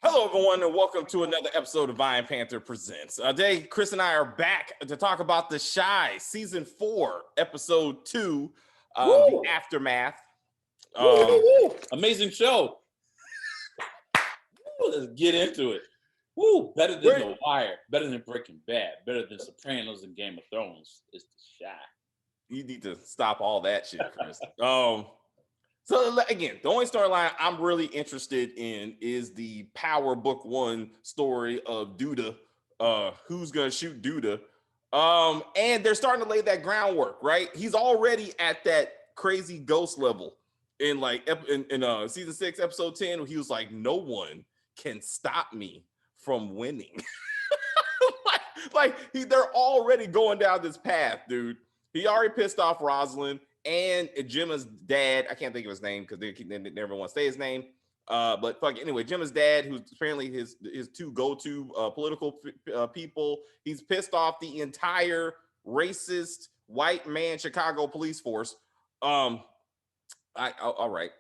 Hello, everyone, and welcome to another episode of Iron Panther Presents. Today, Chris and I are back to talk about The Chi, Season 4, Episode 2, The Aftermath. Amazing show. Let's get into it. Woo, better than The Wire, better than Breaking Bad, better than Sopranos and Game of Thrones. It's The Chi. You need to stop all that shit, Chris. So again, the only storyline I'm really interested in is the Power Book 1 story of Duda. Who's gonna shoot Duda? And they're starting to lay that groundwork, right? He's already at that crazy ghost level in season 6, episode 10, where he was like, no one can stop me from winning. They're already going down this path, dude. He already pissed off Rosalind and Gemma's dad. I can't think of his name because they never want to say his name. But fuck it. Anyway, Gemma's dad, who's apparently his two go-to political people. He's pissed off the entire racist white man Chicago police force. All right.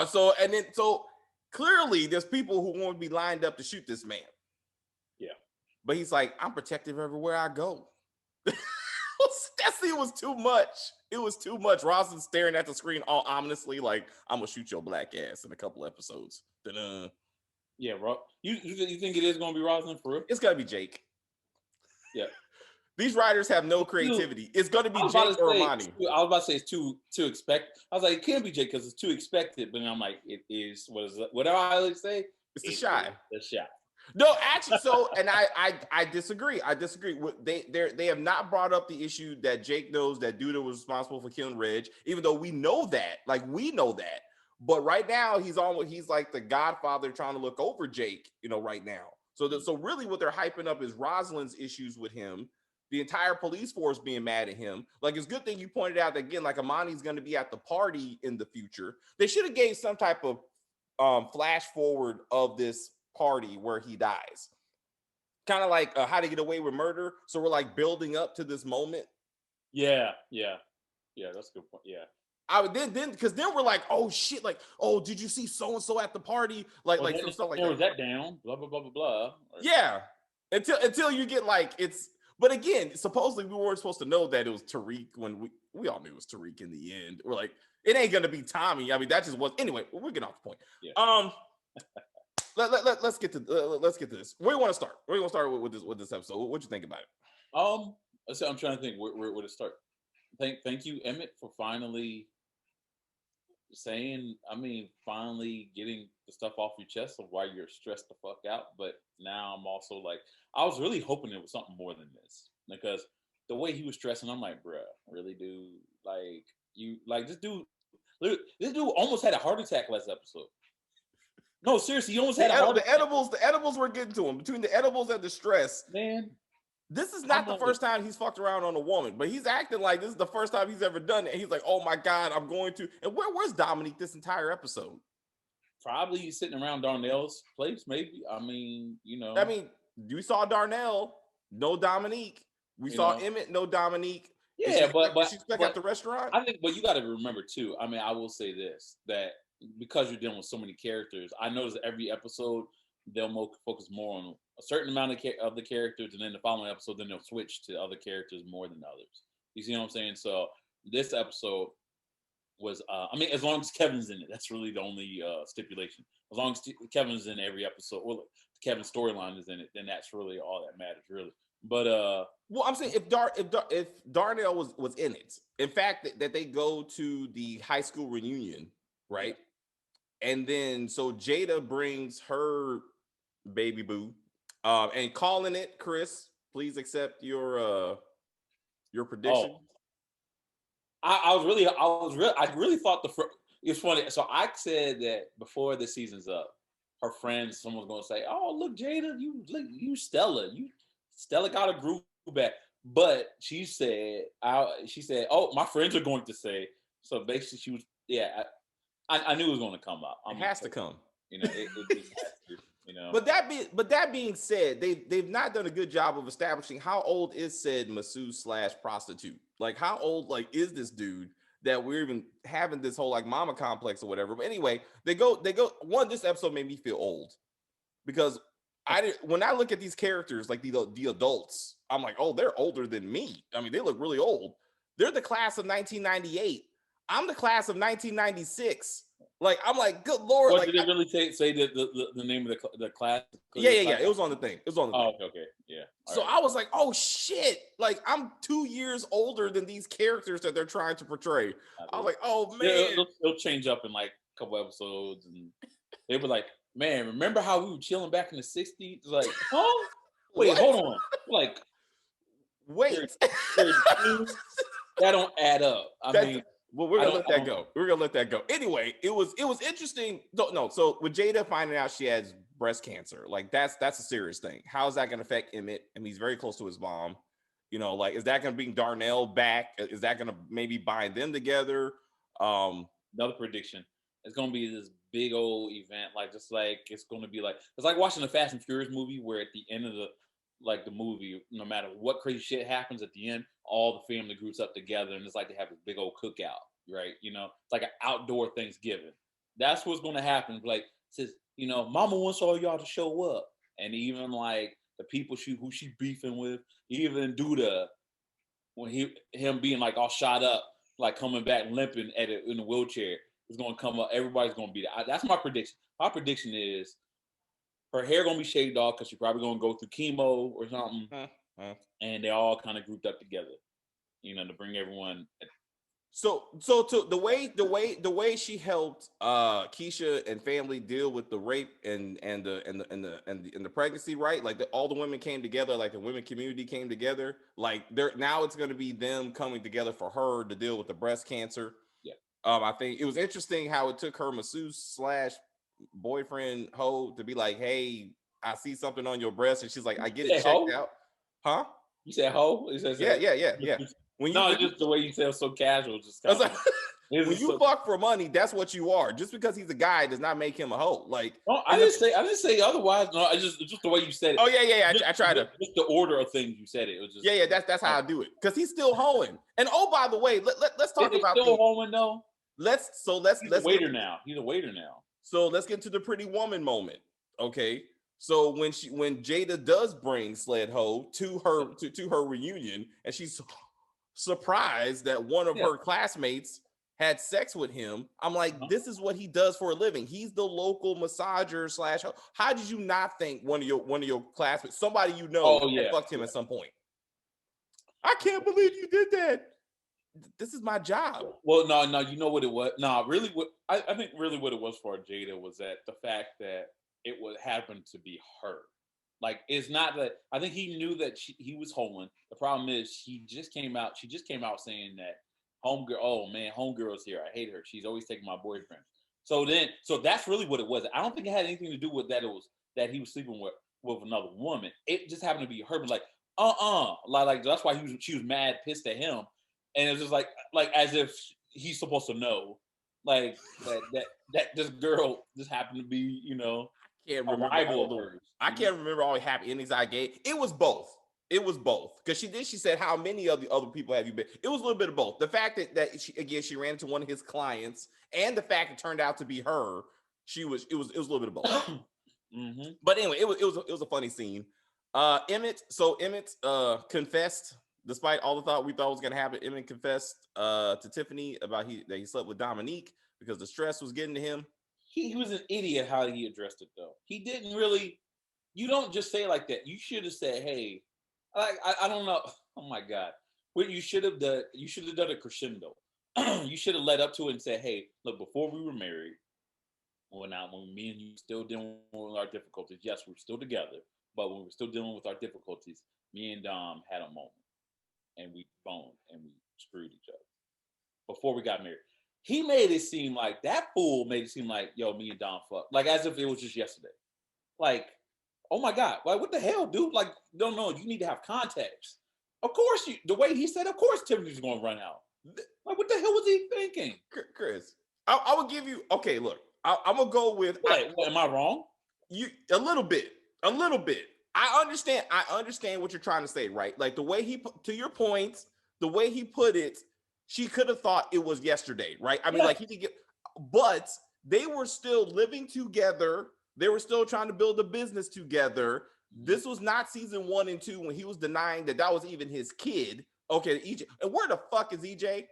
So clearly there's people who want to be lined up to shoot this man. Yeah. But he's like, I'm protective everywhere I go. That scene was too much. It was too much. Rosalind staring at the screen all ominously, like, I'm gonna shoot your black ass in a couple episodes. Ta-da. Yeah, you think it is gonna be Rosalind for real? It's gonna be Jake. Yeah. These writers have no creativity. It's gonna be Jake or Imani. I was about to say it's too expected. I was like, it can't be Jake because it's too expected. But then I'm like, it is. What do I always say? It's The Chi. The Chi. No, actually, and I disagree. I disagree. They have not brought up the issue that Jake knows that Duda was responsible for killing Reg, even though we know that. Like, we know that. But right now, he's like the godfather trying to look over Jake, right now. So really what they're hyping up is Rosalind's issues with him, the entire police force being mad at him. Like, it's a good thing you pointed out that, again, like, Imani's going to be at the party in the future. They should have gave some type of flash forward of this party where he dies, kind of like How to Get Away with Murder. So we're like building up to this moment. Yeah, that's a good point. Yeah, I would then because then we're like, oh shit, like, oh, did you see so and so at the party? Like some stuff like that. That down, blah blah blah blah blah. Yeah, until you get like it's. But again, supposedly we weren't supposed to know that it was Tariq when we all knew it was Tariq in the end. We're like, it ain't gonna be Tommy. I mean, that just was anyway. We're getting off the point. Yeah. Let's get to this. Where do you want to start? Where do you want to start with this episode? What you think about it? So I'm trying to think where to start. Thank you, Emmett, for finally finally getting the stuff off your chest of why you're stressed the fuck out. But now I'm also like, I was really hoping it was something more than this, because the way he was stressing, I'm like, bruh, really, dude? Like, you like this dude almost had a heart attack last episode. No, seriously, he almost had the edibles were getting to him. Between the edibles and the stress, man. This is not the first time he's fucked around on a woman, but he's acting like this is the first time he's ever done it. And he's like, "Oh my god, I'm going to." And where's Dominique this entire episode? Probably sitting around Darnell's place, maybe. I mean, you saw Darnell, no Dominique. We saw Emmett, no Dominique. Yeah, but she's back at the restaurant. I think, but you got to remember too. I mean, I will say this, that because you're dealing with so many characters, I notice every episode they'll focus more on a certain amount of the characters, and then the following episode, then they'll switch to other characters more than others. You see what I'm saying? So this episode was, as long as Kevin's in it, that's really the only stipulation. As long as Kevin's in every episode, or Kevin's storyline is in it, then that's really all that matters, really. But well, I'm saying if Darnell was in it, in fact, that they go to the high school reunion, right? And then so Jada brings her baby boo, and calling it, Chris, please accept your prediction. I really thought it's funny. So I said that before the season's up, her friends, someone's gonna say, "Oh, look, Jada, you Stella got a groove back." But she said, "Oh, my friends are going to say." So basically, she was, I knew it was going to come up. It has to come. It just has to, But that being said, they've not done a good job of establishing how old is said masseuse / prostitute. Like, how old is this dude that we're even having this whole like mama complex or whatever. But anyway, they go. This episode made me feel old. because when I look at these characters, like the adults, I'm like, oh, they're older than me. I mean, they look really old. They're the class of 1998. I'm the class of 1996. Like, I'm like, good Lord. What Like, did it really say the name of the class? yeah. It was on the thing. It was on the thing. Okay. Yeah. So I was like, oh shit. Like, I'm 2 years older than these characters that they're trying to portray. I was like, oh man. It'll change up in like a couple episodes, and they were like, man, remember how we were chilling back in the 60s? Like, oh, wait, hold on. Like, wait. That don't add up. I mean, well, we're gonna let that go. We're gonna let that go. Anyway, it was interesting. No, so with Jada finding out she has breast cancer, like that's a serious thing. How is that gonna affect Emmett? I mean, he's very close to his mom. You know, like, is that gonna bring Darnell back? Is that gonna maybe bind them together? Another prediction. It's gonna be this big old event, like just like it's gonna be like it's like watching a Fast and Furious movie where at the end of the movie, no matter what crazy shit happens at the end, all the family groups up together and it's like they have a big old cookout, right? You know, it's like an outdoor Thanksgiving. That's what's gonna happen. Like, says, you know, Mama wants all y'all to show up, and even like the people who she beefing with, even do him being like all shot up, like coming back limping in the wheelchair is gonna come up. Everybody's gonna be there. That's my prediction. My prediction is her hair gonna be shaved off because she's probably gonna go through chemo or something, and they all kind of grouped up together, you know, to bring everyone. So to the way she helped Keisha and family deal with the rape and the pregnancy, right? Like all the women came together, like the women community came together. Like now it's gonna be them coming together for her to deal with the breast cancer. Yeah. I think it was interesting how it took her masseuse / boyfriend Ho to be like, hey, I see something on your breast, and she's like, I get it checked out. Huh? You said Ho? Yeah. Just the way you say it so casual, just kind of. When you fuck for money, that's what you are. Just because he's a guy does not make him a hoe. Like, no, I didn't say otherwise. No, I just the way you said it. Oh yeah. I tried to just the order of things you said it. It was just That's how I do it, because he's still hoeing. And oh, by the way, let's talk about still hoeing though. Let's He's a waiter now. He's a waiter now. So let's get to the pretty woman moment. Okay. So when Jada does bring Sled Ho to her reunion, and she's surprised that one of her classmates had sex with him, I'm like, this is what he does for a living. He's the local massager / How did you not think one of your classmates, somebody you know, fucked him at some point? I can't believe you did that. This is my job. Well, no, you know what it was? No, really, I think really what it was for Jada was that the fact that it would happen to be her. Like, it's not that I think he knew that he was hoeing. The problem is she just came out saying that homegirl's here. I hate her. She's always taking my boyfriend. So that's really what it was. I don't think it had anything to do with that. It was that he was sleeping with another woman. It just happened to be her. Like, like that's why she was mad, pissed at him. And it was just like as if he's supposed to know, like that this girl just happened to be, you know, I can't remember all the happy endings I gave. It was both. Because she said, how many of the other people have you been? It was a little bit of both. The fact that she ran into one of his clients, and the fact it turned out to be her, it was a little bit of both. Mm-hmm. But anyway, it was a funny scene. Emmett confessed. Despite all the thought we thought was going to happen, Emmett confessed to Tiffany about that he slept with Dominique because the stress was getting to him. He was an idiot how he addressed it, though. He didn't really. You don't just say it like that. You should have said, "Hey, I don't know." Oh my God, what you should have done? You should have done a crescendo. You should have led up to it and said, "Hey, look, before we were married, when me and you still dealing with our difficulties, yes, we're still together, but when we're still dealing with our difficulties, me and Dom had a moment. And we boned and we screwed each other before we got married." He made it seem like that fool made it seem like, yo, me and Dom fucked, like as if it was just yesterday. Like, oh my God, like what the hell, dude? Like, no, you need to have context. Of course, the way he said, of course, Tiffany's going to run out. Like, what the hell was he thinking, Chris? I will give you. Okay, look, I'm gonna go with. Am I wrong? You a little bit. I understand what you're trying to say, right? Like the way to your point, the way he put it, she could have thought it was yesterday, right? I mean, like he could get, but they were still living together. They were still trying to build a business together. This was not season 1 and 2 when he was denying that was even his kid. Okay, EJ. And where the fuck is EJ?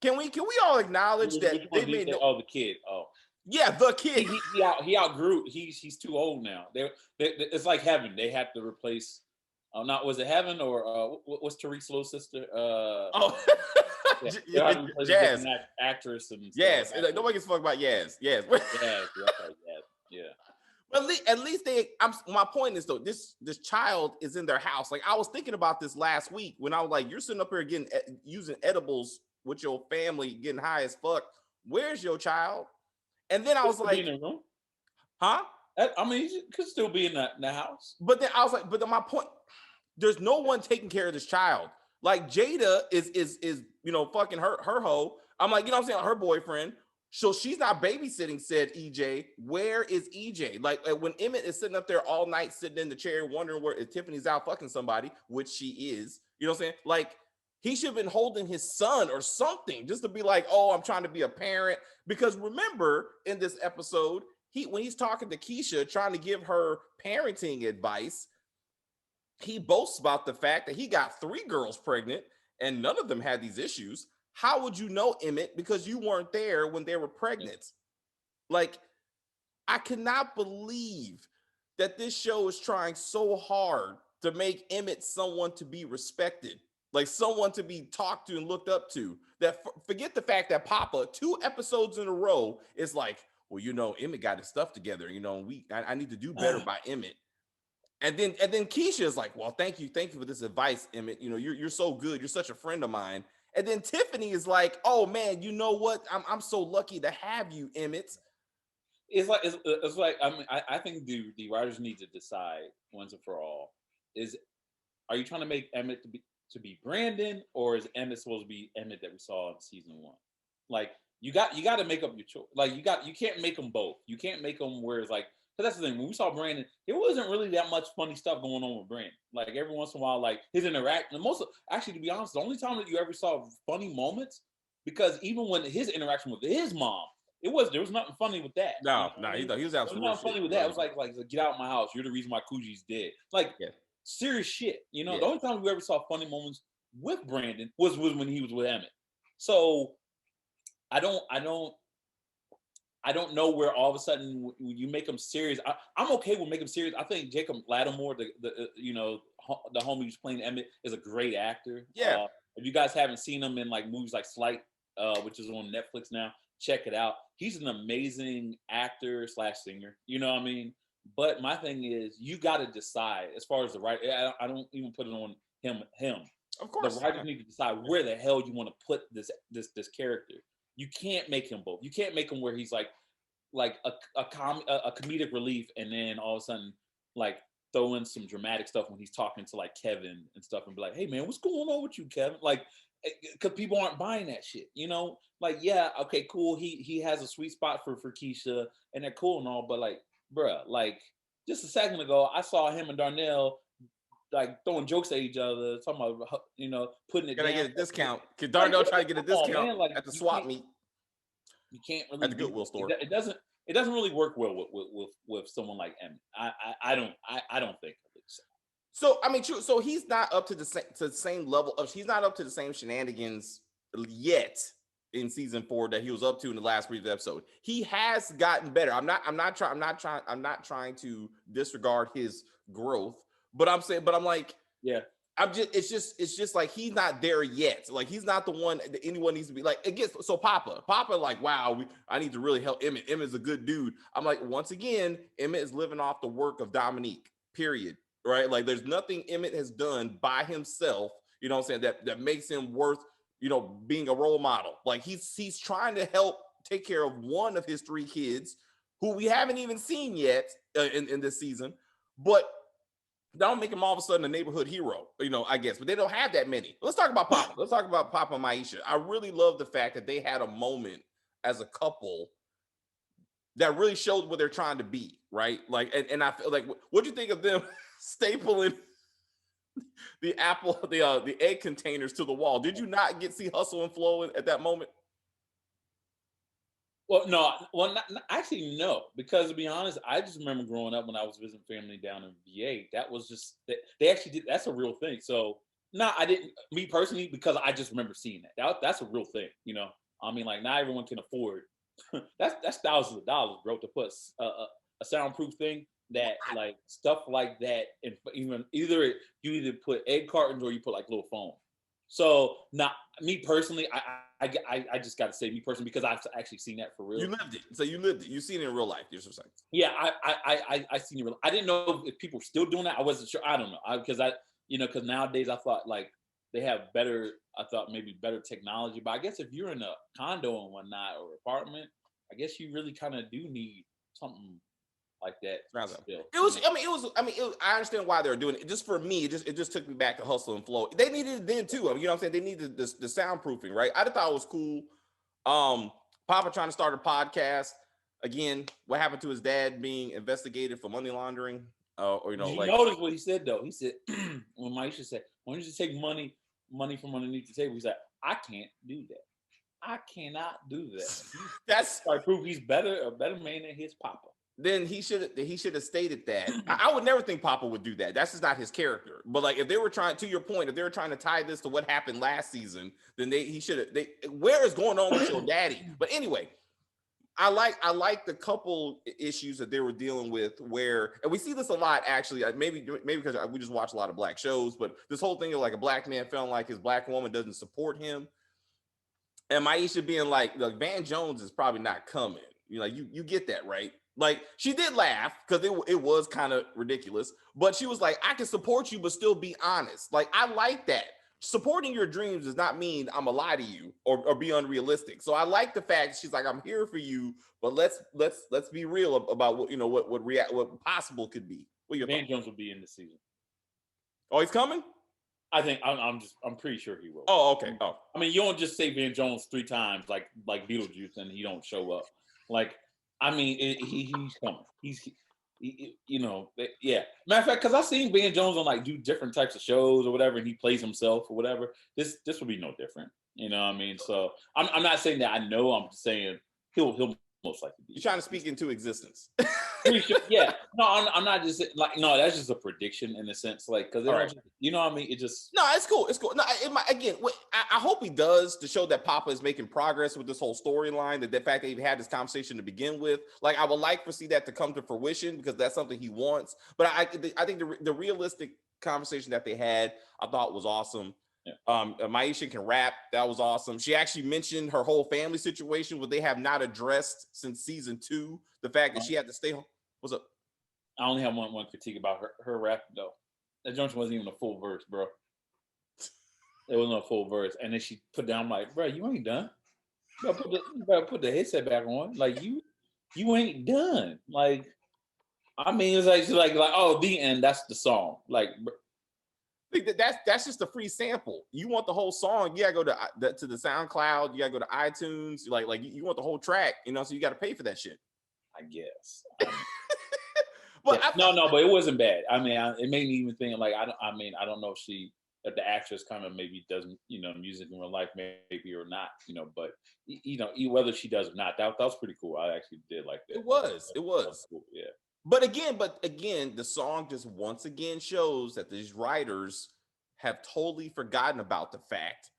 Can we all acknowledge that Which one they made oh, the kid. Oh. Yeah, the kid. He outgrew. He's too old now. It's like Heaven. They had to replace. Not was it Heaven or what's Tariq's little sister? Yeah, Jazz actress and yes. Like, nobody gives a fuck about Yes. Yes. Yeah. But at least they. My point is though, this child is in their house. Like I was thinking about this last week when I was like, you're sitting up here using edibles with your family, getting high as fuck. Where's your child? And then I was like, in the room? Huh? I mean, he could still be in the house. But then I was like, but then my point, there's no one taking care of this child. Like Jada is fucking her hoe. I'm like, you know what I'm saying, her boyfriend. So she's not babysitting said EJ. Where is EJ? Like when Emmett is sitting up there all night, sitting in the chair, wondering where if Tiffany's out fucking somebody, which she is. You know what I'm saying? Like he should have been holding his son or something just to be like, oh, I'm trying to be a parent. Because remember in this episode, when he's talking to Keisha, trying to give her parenting advice, he boasts about the fact that he got 3 girls pregnant and none of them had these issues. How would you know, Emmett? Because you weren't there when they were pregnant. Like, I cannot believe that this show is trying so hard to make Emmett someone to be respected, like someone to be talked to and looked up to. That forget the fact that Papa 2 episodes in a row is like, well, you know, Emmett got his stuff together. You know, I need to do better by Emmett. And then Keisha is like, well, thank you for this advice, Emmett. You know, you're so good. You're such a friend of mine. And then Tiffany is like, oh man, you know what? I'm so lucky to have you, Emmett. It's like I mean, I think the writers need to decide once and for all: are you trying to make Emmett to be Brandon, or is Emmett supposed to be Emmett that we saw in season 1? Like you got to make up your choice. Like you can't make them both. You can't make them where it's like. Because that's the thing. When we saw Brandon, there wasn't really that much funny stuff going on with Brandon. Like every once in a while, like his interaction. Actually, to be honest, the only time that you ever saw funny moments, because even when his interaction with his mom, there was nothing funny with that. No, he was absolutely nothing funny with that. It was like get out of my house. You're the reason why Coogie's dead. Like serious shit. You know, the only time we ever saw funny moments with Brandon was when he was with Emmett. So I don't know where all of a sudden you make him serious. I'm okay with making him serious. I think Jacob Lattimore, the homie who's playing Emmett, is a great actor. Yeah. If you guys haven't seen him in like movies like Slight, which is on Netflix now, check it out. He's an amazing actor / singer. You know what I mean? But my thing is, you got to decide as far as the writer. I don't even put it on him. Of course, the writers need to decide where the hell you want to put this character. You can't make him both. You can't make him where he's like a comedic relief, and then all of a sudden like throw in some dramatic stuff when he's talking to like Kevin and stuff, and be like, "Hey man, what's going on with you, Kevin?" Like, because people aren't buying that shit, you know? Like, yeah, okay, cool. He has a sweet spot for Keisha, and they're cool and all, but like, bruh, like just a second ago, I saw him and Darnell like throwing jokes at each other, talking about, you know, putting it. Can I get a discount? Can Darnell try to get a discount at the swap meet? You can't really at the Goodwill store. It doesn't really work well with someone like Emmett. I don't think. So I mean, so he's not up to the same level of. He's not up to the same shenanigans yet in season 4 that he was up to in the last previous episode. He has gotten better. I'm not trying to disregard his growth. But I'm like, yeah, it's just like he's not there yet. Like he's not the one that anyone needs to be like. It gets so Papa like, wow, I need to really help Emmett. Emmett's a good dude. I'm like, once again, Emmett is living off the work of Dominique. Period. Right? Like there's nothing Emmett has done by himself. You know what I'm saying? That makes him worth, you know, being a role model. Like he's trying to help take care of one of his 3 kids who we haven't even seen yet in this season, but. That'll make him all of a sudden a neighborhood hero, you know, I guess. But they don't have that many. Let's talk about Papa. Let's talk about Papa and Maisha. I really love the fact that they had a moment as a couple that really showed what they're trying to be, right? Like, and I feel like, what'd you think of them stapling the egg containers to the wall? Did you not see hustle and flow at that moment? Well, no, actually, no. Because to be honest, I just remember growing up when I was visiting family down in VA. That was just they actually did. That's a real thing. So, no, I didn't. Me personally, because I just remember seeing that's a real thing. I mean, like not everyone can afford. That's thousands of dollars, bro, to put a soundproof thing that like stuff like that, and even you either put egg cartons or you put like little foam. So, not me personally, I just got to say me personally because I've actually seen that for You real. lived it. So you lived it. You've seen it in real life. You're just saying. Yeah, I seen it. I didn't know if people were still doing that. I wasn't sure. I don't know because nowadays I thought like they have better. I thought maybe better technology, but I guess if you're in a condo and whatnot or apartment, I guess you really kind of do need something like that. Still, It was. I mean, it was. I mean, I understand why they're doing it. Just for me, it just took me back to Hustle and Flow. They needed it then too. I mean, you know what I'm saying? They needed the soundproofing, right? I thought it was cool. Papa trying to start a podcast again. What happened to his dad being investigated for money laundering? Or Did you like notice what he said though? He said when Maisha said, "Why don't you take money from underneath the table?" He said, "I can't do that. I cannot do that." that's I prove he's a better man than his papa. then he should have stated that. I would never think Papa would do that. That's just not his character. But like if they were trying, to your point, if they were trying to tie this to what happened last season, then he should have. Where is going on with your daddy? But anyway, I like the couple issues that they were dealing with where, and we see this a lot actually. Maybe because we just watch a lot of black shows, but this whole thing of like a black man feeling like his black woman doesn't support him, and Maisha being like Van Jones is probably not coming. You get that, right? Like she did laugh because it was kind of ridiculous, but she was like, I can support you, but still be honest. Like I like that. Supporting your dreams does not mean I'm gonna lie to you or be unrealistic. So I like the fact she's like, I'm here for you, but let's be real about what possible could be. What your Van thoughts? Jones will be in the season. Oh, he's coming? I think I'm pretty sure he will. Oh, okay. Oh, I mean, you don't just say Van Jones 3 times like Beetlejuice and he don't show up. Like, I mean, he's coming. Yeah. Matter of fact, because I've seen Van Jones on like do different types of shows or whatever, and he plays himself or whatever. This will be no different. You know what I mean? So I'm not saying that I know. I'm saying he'll most likely be. you're trying to speak into existence. Pretty sure, yeah. No, I'm not just like no. That's just a prediction in a sense, like because Right. you know what I mean. It just No, it's cool. It's cool. No, again, I hope he does to show that Papa is making progress with this whole storyline. That the fact that he had this conversation to begin with, like I would like to see that to come to fruition because that's something he wants. But I think the realistic conversation that they had, I thought was awesome. yeah. Maisha can rap. That was awesome. She actually mentioned her whole family situation, what they have not addressed since season 2. The fact that she had to stay home. What's up? I only have one critique about her rap though. That junction wasn't even a full verse, bro. It wasn't a full verse, and then she put down like, bro, you ain't done. You better put the headset back on. Like you ain't done. Like I mean, it's like she's like oh, the end. That's the song. Like That's just a free sample. You want the whole song? You gotta go to the SoundCloud. You gotta go to iTunes. Like you want the whole track, so you got to pay for that shit. I guess. But yeah. No, but it wasn't bad. I mean, it made me even think like I don't know if the actress kind of maybe doesn't music in real life maybe or not but whether she does or not that was pretty cool. I actually did like that. It was cool. Yeah. But again, the song just once again shows that these writers have totally forgotten about the fact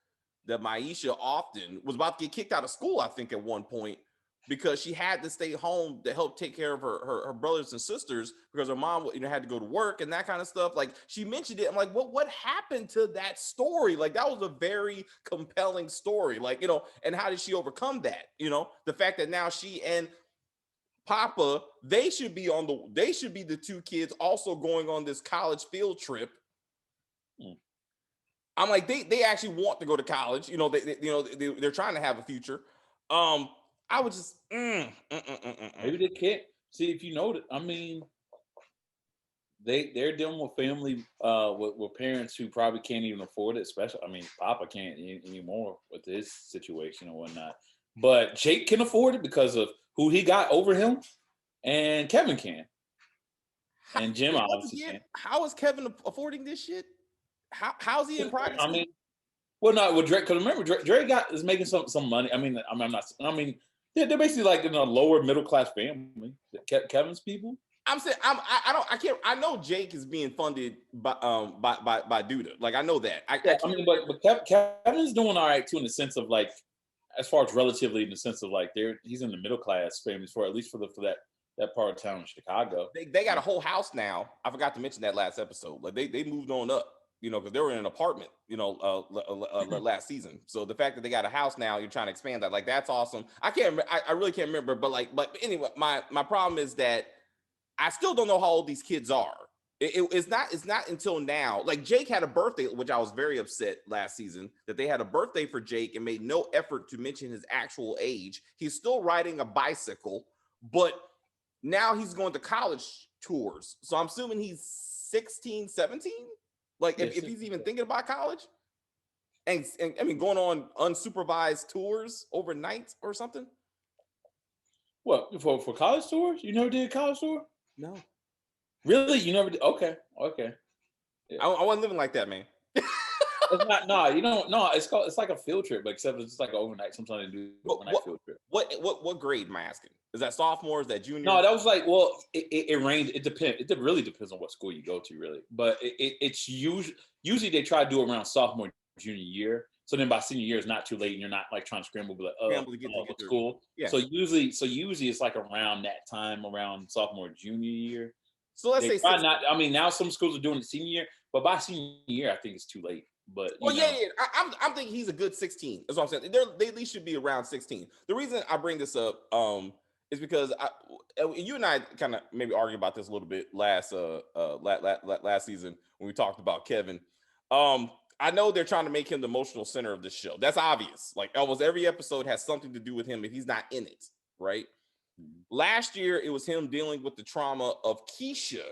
that Maisha often was about to get kicked out of school, I think, at one point, because she had to stay home to help take care of her brothers and sisters because her mom had to go to work and that kind of stuff. Like she mentioned it. I'm like, what happened to that story? Like that was a very compelling story. Like, and how did she overcome that? The fact that now she and Papa, they should be the 2 kids also going on this college field trip. I'm like, they actually want to go to college. They're trying to have a future. I would just maybe they can't see if you know that. I mean, they're dealing with family with parents who probably can't even afford it. Especially, I mean, Papa can't anymore with his situation and whatnot. But Jake can afford it because of who he got over him, and Kevin can, and Jim obviously can. How is Kevin affording this shit? How's he in private school? Well, no, with Drake, because remember Drake is making some money. I mean, I'm not. I mean, Yeah, they're basically like in a lower middle class family. Kevin's people. I'm saying I can't. I know Jake is being funded by Duda. Like I know that. I Yeah, I can't. mean, but Kevin's doing all right too, in the sense of like, as far as relatively, in the sense of like, he's in the middle class families for at least for that part of town in Chicago. They got a whole house now. I forgot to mention that last episode. Like they moved on up, because they were in an apartment, last season. So the fact that they got a house now, you're trying to expand that. Like that's awesome. I really can't remember, but anyway, my problem is that I still don't know how old these kids are. It's not until now. Like Jake had a birthday, which I was very upset last season that they had a birthday for Jake and made no effort to mention his actual age. He's still riding a bicycle, but now he's going to college tours. So I'm assuming he's 16, 17. Like if he's even thinking about college, and I mean going on unsupervised tours overnight or something. What for college tours? You never did a college tour? No, really? You never did? Okay. yeah. I wasn't living like that, man. It's not. No, you don't. No, it's like a field trip, but except it's just like an overnight. Sometimes they do overnight field trip. What grade am I asking? Is that sophomore? Is that junior? No, that was like, well, it ranged. It depends. It really depends on what school you go to, really. But it's usually they try to do it around sophomore, junior year. So then by senior year, it's not too late, and you're not like trying to scramble, but like, to get school. Yeah. So usually it's like around that time, around sophomore, junior year. So let's say not. I mean, now some schools are doing it senior year, but by senior year, I think it's too late. But yeah. I'm thinking he's a good 16. That's what I'm saying. They at least should be around 16. The reason I bring this up is because you and I kind of maybe argued about this a little bit last season when we talked about Kevin. I know they're trying to make him the emotional center of this show. That's obvious. Like almost every episode has something to do with him if he's not in it, right? Mm-hmm. Last year, it was him dealing with the trauma of Keisha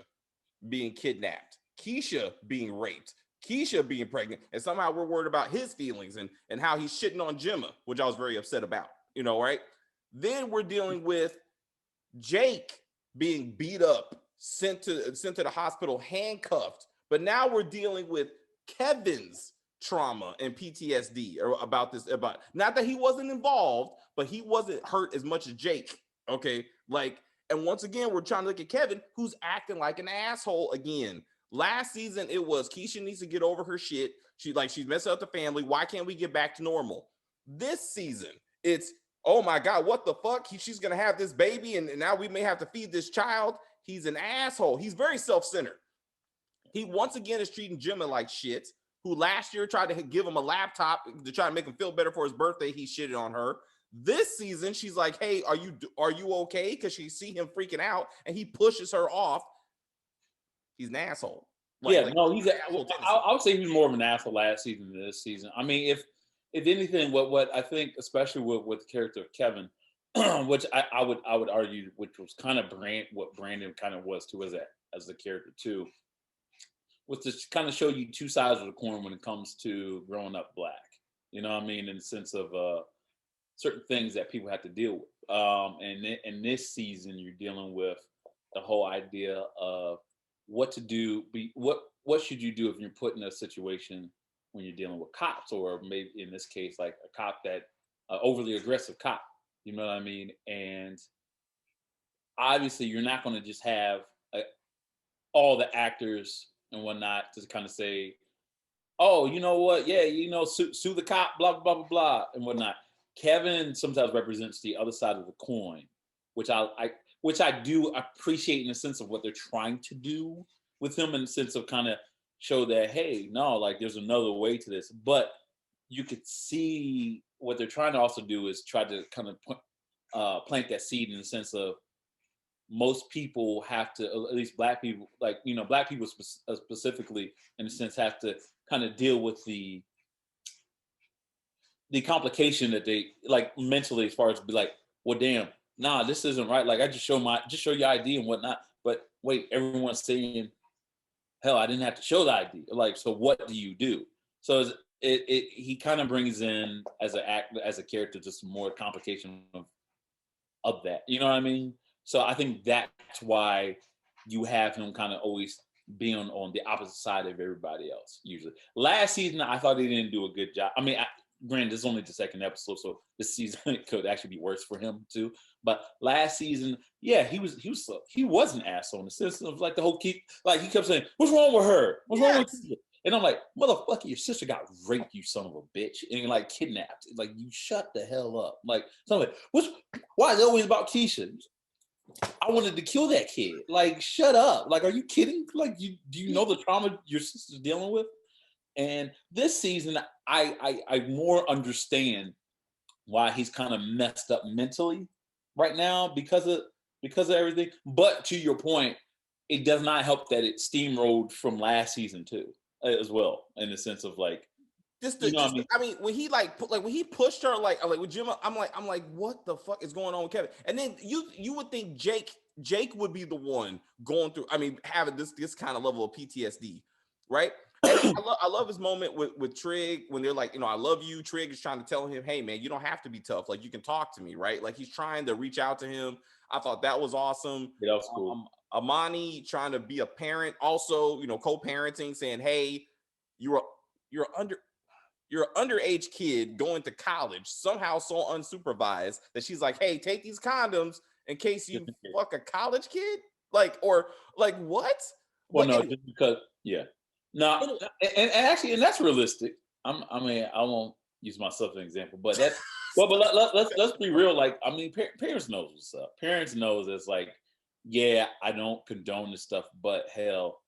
being kidnapped, Keisha being raped, Keisha being pregnant, and somehow we're worried about his feelings and how he's shitting on Gemma, which I was very upset about, right? Then we're dealing with Jake being beat up, sent to the hospital, handcuffed. But now we're dealing with Kevin's trauma and PTSD about not that he wasn't involved, but he wasn't hurt as much as Jake. Okay, and once again, we're trying to look at Kevin, who's acting like an asshole again. Last season, it was Keisha needs to get over her shit. She's messing up the family. Why can't we get back to normal? This season, it's, oh my God, what the fuck? She's gonna have this baby, and now we may have to feed this child. He's an asshole. He's very self-centered. He once again is treating Gemma like shit, who last year tried to give him a laptop to try to make him feel better for his birthday. He shitted on her. This season, she's like, hey, are you okay? Because she see him freaking out, and he pushes her off. He's an asshole. He's I would say he was more of an asshole last season than this season. I mean, if anything, what I think, especially with the character of Kevin, which I would argue, which was kind of what Brandon kind of was too as the character too, was to kind of show you two sides of the coin when it comes to growing up Black. You know what I mean? In the sense of certain things that people have to deal with. And in this season, you're dealing with the whole idea of what to do. What should you do if you're put in a situation when you're dealing with cops, or maybe in this case, like a cop that overly aggressive cop. You know what I mean? And obviously, you're not going to just have all the actors and whatnot to kind of say, oh, you know what? Yeah, sue the cop, blah, blah, blah, blah, and whatnot. Kevin sometimes represents the other side of the coin, which I do appreciate in the sense of what they're trying to do with him, in the sense of kind of show that, hey, no, like there's another way to this. But you could see what they're trying to also do is try to kind of plant that seed in the sense of most people have to, at least Black people, Black people specifically, in a sense, have to kind of deal with the complication that they like mentally, as far as be like, well, damn, nah, this isn't right. Like I just show your ID and whatnot, but wait, everyone's saying, hell, I didn't have to show the ID. Like, so what do you do? So he kind of brings in as a character just more complication of that. You know what I mean? So I think that's why you have him kind of always being on the opposite side of everybody else. Usually, last season I thought he didn't do a good job. I mean, granted, this is only the second episode, so this season could actually be worse for him too. But last season, yeah, he was an asshole in the sense of like the whole he kept saying, "What's wrong with her? What's wrong with you?" And I'm like, "Motherfucker, your sister got raped, you son of a bitch, and like kidnapped. Like you shut the hell up." Like so, I'm like, why is it always about Keisha? I wanted to kill that kid. Like, shut up. Like, are you kidding? Like, do you know the trauma your sister's dealing with? And this season, I more understand why he's kind of messed up mentally right now because of everything. But to your point, it does not help that it steamrolled from last season too, as well, in the sense of like, I mean, when he when he pushed her like with Jim, I'm like, what the fuck is going on with Kevin? And then you would think Jake would be the one going through. I mean, having this kind of level of PTSD, right? And I love his moment with Trig when they're like, I love you. Trig is trying to tell him, hey man, you don't have to be tough. Like you can talk to me, right? Like he's trying to reach out to him. I thought that was awesome. Yeah, that was cool. Amani trying to be a parent, also, co-parenting, saying, hey, you're an underage kid going to college, somehow so unsupervised that she's like, hey, take these condoms in case you fuck a college kid? Like what? Well, no, just because, yeah. No, and actually, and that's realistic. I mean, I won't use myself as an example, but that's, but let's be real. Like, I mean, parents knows what's up. Parents knows it's like, yeah, I don't condone this stuff, but hell,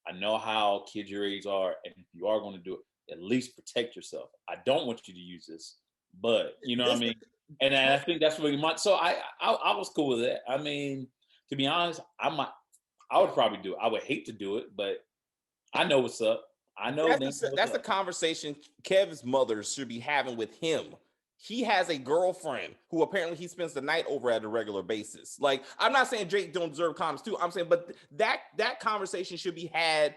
I know how kids your age are, and if you are going to do it, at least protect yourself. I don't want you to use this, but you know what I mean. And I think that's what you might. So I was cool with that. I mean, to be honest, I would probably do it. I would hate to do it, but I know what's up. I know that's the conversation Kev's mother should be having with him. He has a girlfriend who apparently he spends the night over at a regular basis. Like, I'm not saying Drake don't deserve condoms too. I'm saying, but that conversation should be had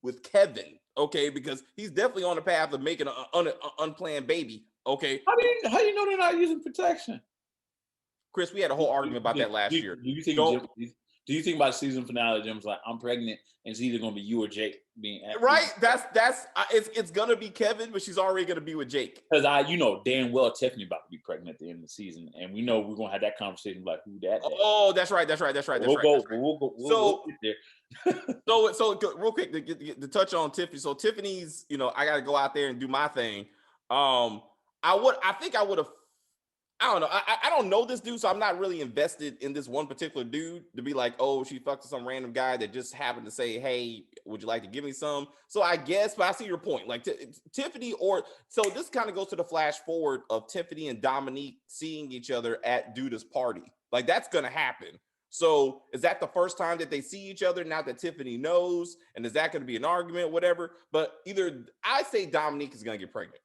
with Kevin, okay? Because he's definitely on the path of making an unplanned baby, okay? How do you know they're not using protection? Chris, we had a whole argument about that last year. Do you think by the season finale, Jim's like, I'm pregnant, and it's either going to be you or Jake being right? It's going to be Kevin, but she's already going to be with Jake. Because damn well Tiffany about to be pregnant at the end of the season, and we know we're going to have that conversation like who that. Oh, that's right. We'll go there. So real quick to touch on Tiffany. So Tiffany's, I got to go out there and do my thing. I don't know. I don't know this dude, so I'm not really invested in this one particular dude to be like, oh, she fucked some random guy that just happened to say, hey, would you like to give me some? So I guess, but I see your point. Like Tiffany, so this kind of goes to the flash forward of Tiffany and Dominique seeing each other at Duda's party. Like that's going to happen. So is that the first time that they see each other now that Tiffany knows? And is that going to be an argument, whatever? But either I say Dominique is going to get pregnant.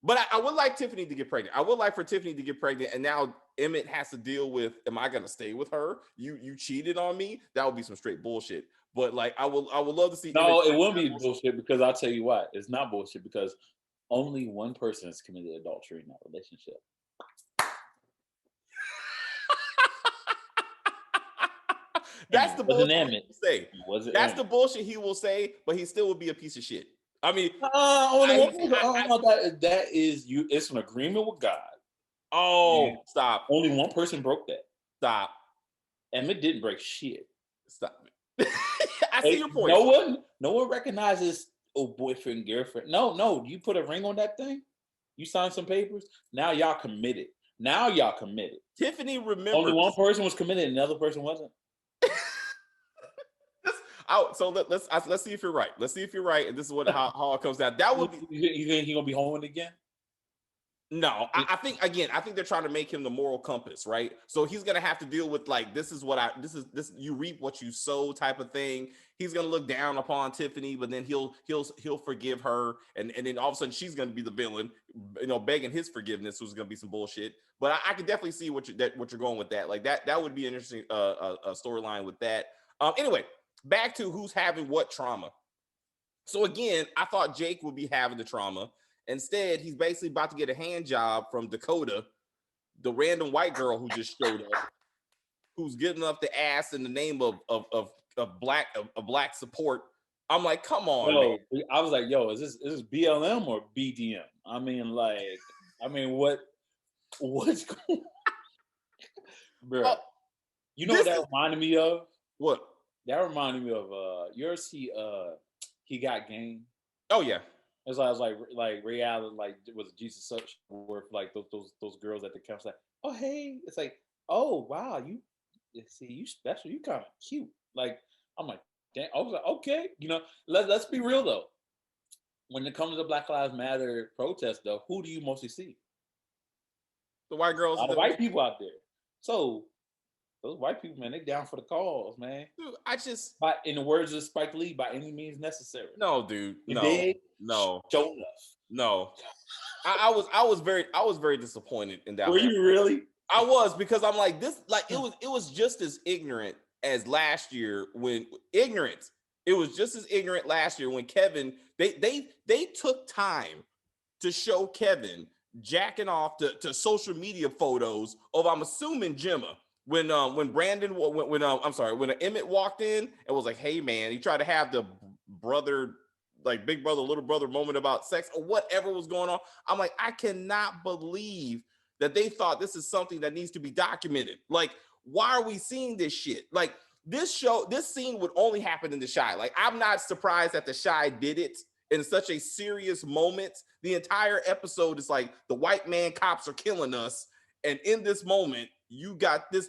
But I would like Tiffany to get pregnant. I would like for Tiffany to get pregnant, and now Emmett has to deal with, am I going to stay with her? You cheated on me? That would be some straight bullshit. But like, I would love to see. No, it wouldn't be bullshit because I'll tell you why. It's not bullshit because only one person has committed adultery in that relationship. That's the bullshit he will say. That's the bullshit he will say, but he still would be a piece of shit. I mean, that is you. It's an agreement with God. Oh, stop! Only one person broke that. Stop. Emmett didn't break shit. Stop. I see your point. No one recognizes boyfriend, girlfriend. No. You put a ring on that thing. You signed some papers. Now y'all committed. Tiffany remembers. Only one person was committed, and the other person wasn't. So let's see if you're right. Let's see if you're right, and this is how it comes down. That would be. You think he's gonna be home again? No, I think they're trying to make him the moral compass, right? So he's gonna have to deal with like this you reap what you sow type of thing. He's gonna look down upon Tiffany, but then he'll forgive her, and then all of a sudden she's gonna be the villain, begging his forgiveness, which is gonna be some bullshit. But I can definitely see what you're going with that. Like that would be an interesting a storyline with that. Anyway. Back to who's having what trauma. So again, I thought Jake would be having the trauma. Instead, he's basically about to get a hand job from Dakota, the random white girl who just showed up, who's getting up the ass in the name of black support. I'm like, come on, man. Yo, I was like, yo, is this BLM or BDM? What's going bro? Oh, You know what this that is reminded me of? what? That reminded me of you ever see He Got Game? Oh yeah. It's like Ray Allen, like was Jesus such worth like those girls at the camp like, oh hey, it's like, oh wow, you special, you kind of cute. Like I'm like, damn, I was like, okay, let's be real though. When it comes to Black Lives Matter protests though, who do you mostly see? The white A girls. lot of white people out there. So those white people, man, they down for the cause, man. Dude, I just But in the words of Spike Lee, by any means necessary. no, dude. You No, dig? no, Show enough. no. I was very disappointed in that Were whole. you really? I was because I'm like this, like it was just as ignorant as last year when ignorant. It was just as ignorant last year when Kevin they took time to show Kevin jacking off to social media photos of, I'm assuming, Gemma. When Brandon when I'm sorry, when Emmett walked in and was like, hey man, he tried to have the brother, like big brother little brother moment about sex or whatever was going on. I'm like, I cannot believe that they thought this is something that needs to be documented. Like, why are we seeing this shit? Like, this scene would only happen in the Shy. Like, I'm not surprised that the Shy did it in such a serious moment. The entire episode is like the white man cops are killing us, and in this moment, you got this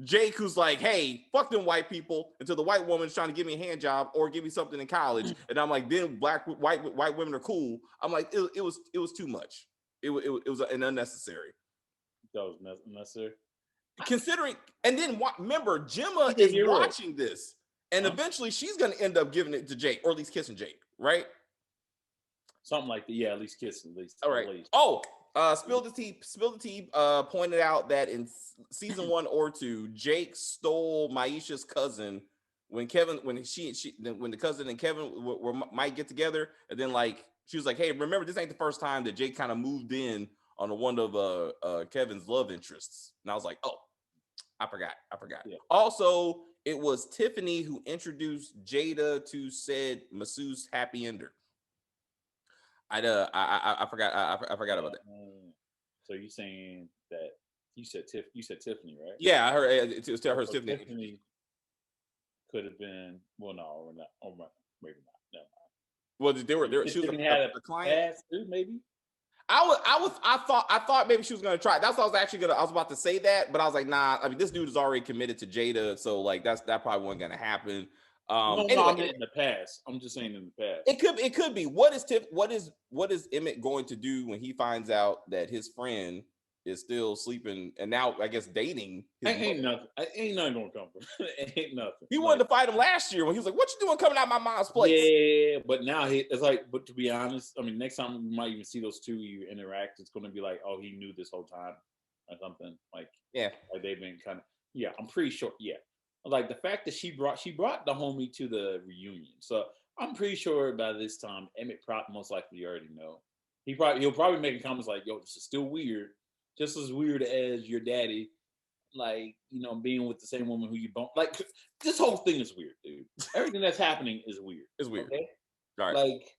Jake who's like, hey, fuck them white people, until the white woman's trying to give me a hand job or give me something in college. And I'm like, then white women are cool. I'm like, it was too much. It was an unnecessary. That was necessary. Considering, and then remember, Gemma He's a is hero. watching this, and eventually she's going to end up giving it to Jake, or at least kissing Jake, right? Something like that. Yeah, at least kissing. At least. All right. At least. Oh, Spill the Tea pointed out that in season 1 or 2, Jake stole Maisha's cousin when the cousin and Kevin might get together, and then like she was like, hey, remember, this ain't the first time that Jake kind of moved in on one of Kevin's love interests. And I was like, oh, I forgot. Yeah. Also, it was Tiffany who introduced Jada to said Masseuse happy ender. I forgot. I forgot about that. So you saying that you said Tiffany, right? Yeah, I heard. It was Tiffany. Tiffany could have been. Well, no, we're not. Oh, maybe not. No. Well, she was a client. Too, maybe. I thought maybe she was gonna try. That's what I was about to say that, but I was like, nah. I mean, this dude is already committed to Jada, so like that probably wasn't gonna happen. Anyway, I mean in the past. I'm just saying in the past. It could be. What is Emmett going to do when he finds out that his friend is still sleeping and now I guess dating? Ain't nothing. Ain't nothing gonna come from it. Ain't nothing. He wanted to fight him last year when he was like, "What you doing coming out my mom's place?" Yeah, but now it's like. But to be honest, I mean, next time we might even see those two you interact, it's gonna be like, oh, he knew this whole time or something. Like, yeah, like they've been kind of. Yeah, I'm pretty sure. Yeah. Like the fact that she brought the homie to the reunion, so I'm pretty sure by this time Emmett most likely already know. He'll probably make comments like, "Yo, this is still weird, just as weird as your daddy, like being with the same woman who you bumped." Like this whole thing is weird, dude. Everything that's happening is weird. It's weird. Okay? All right. Like,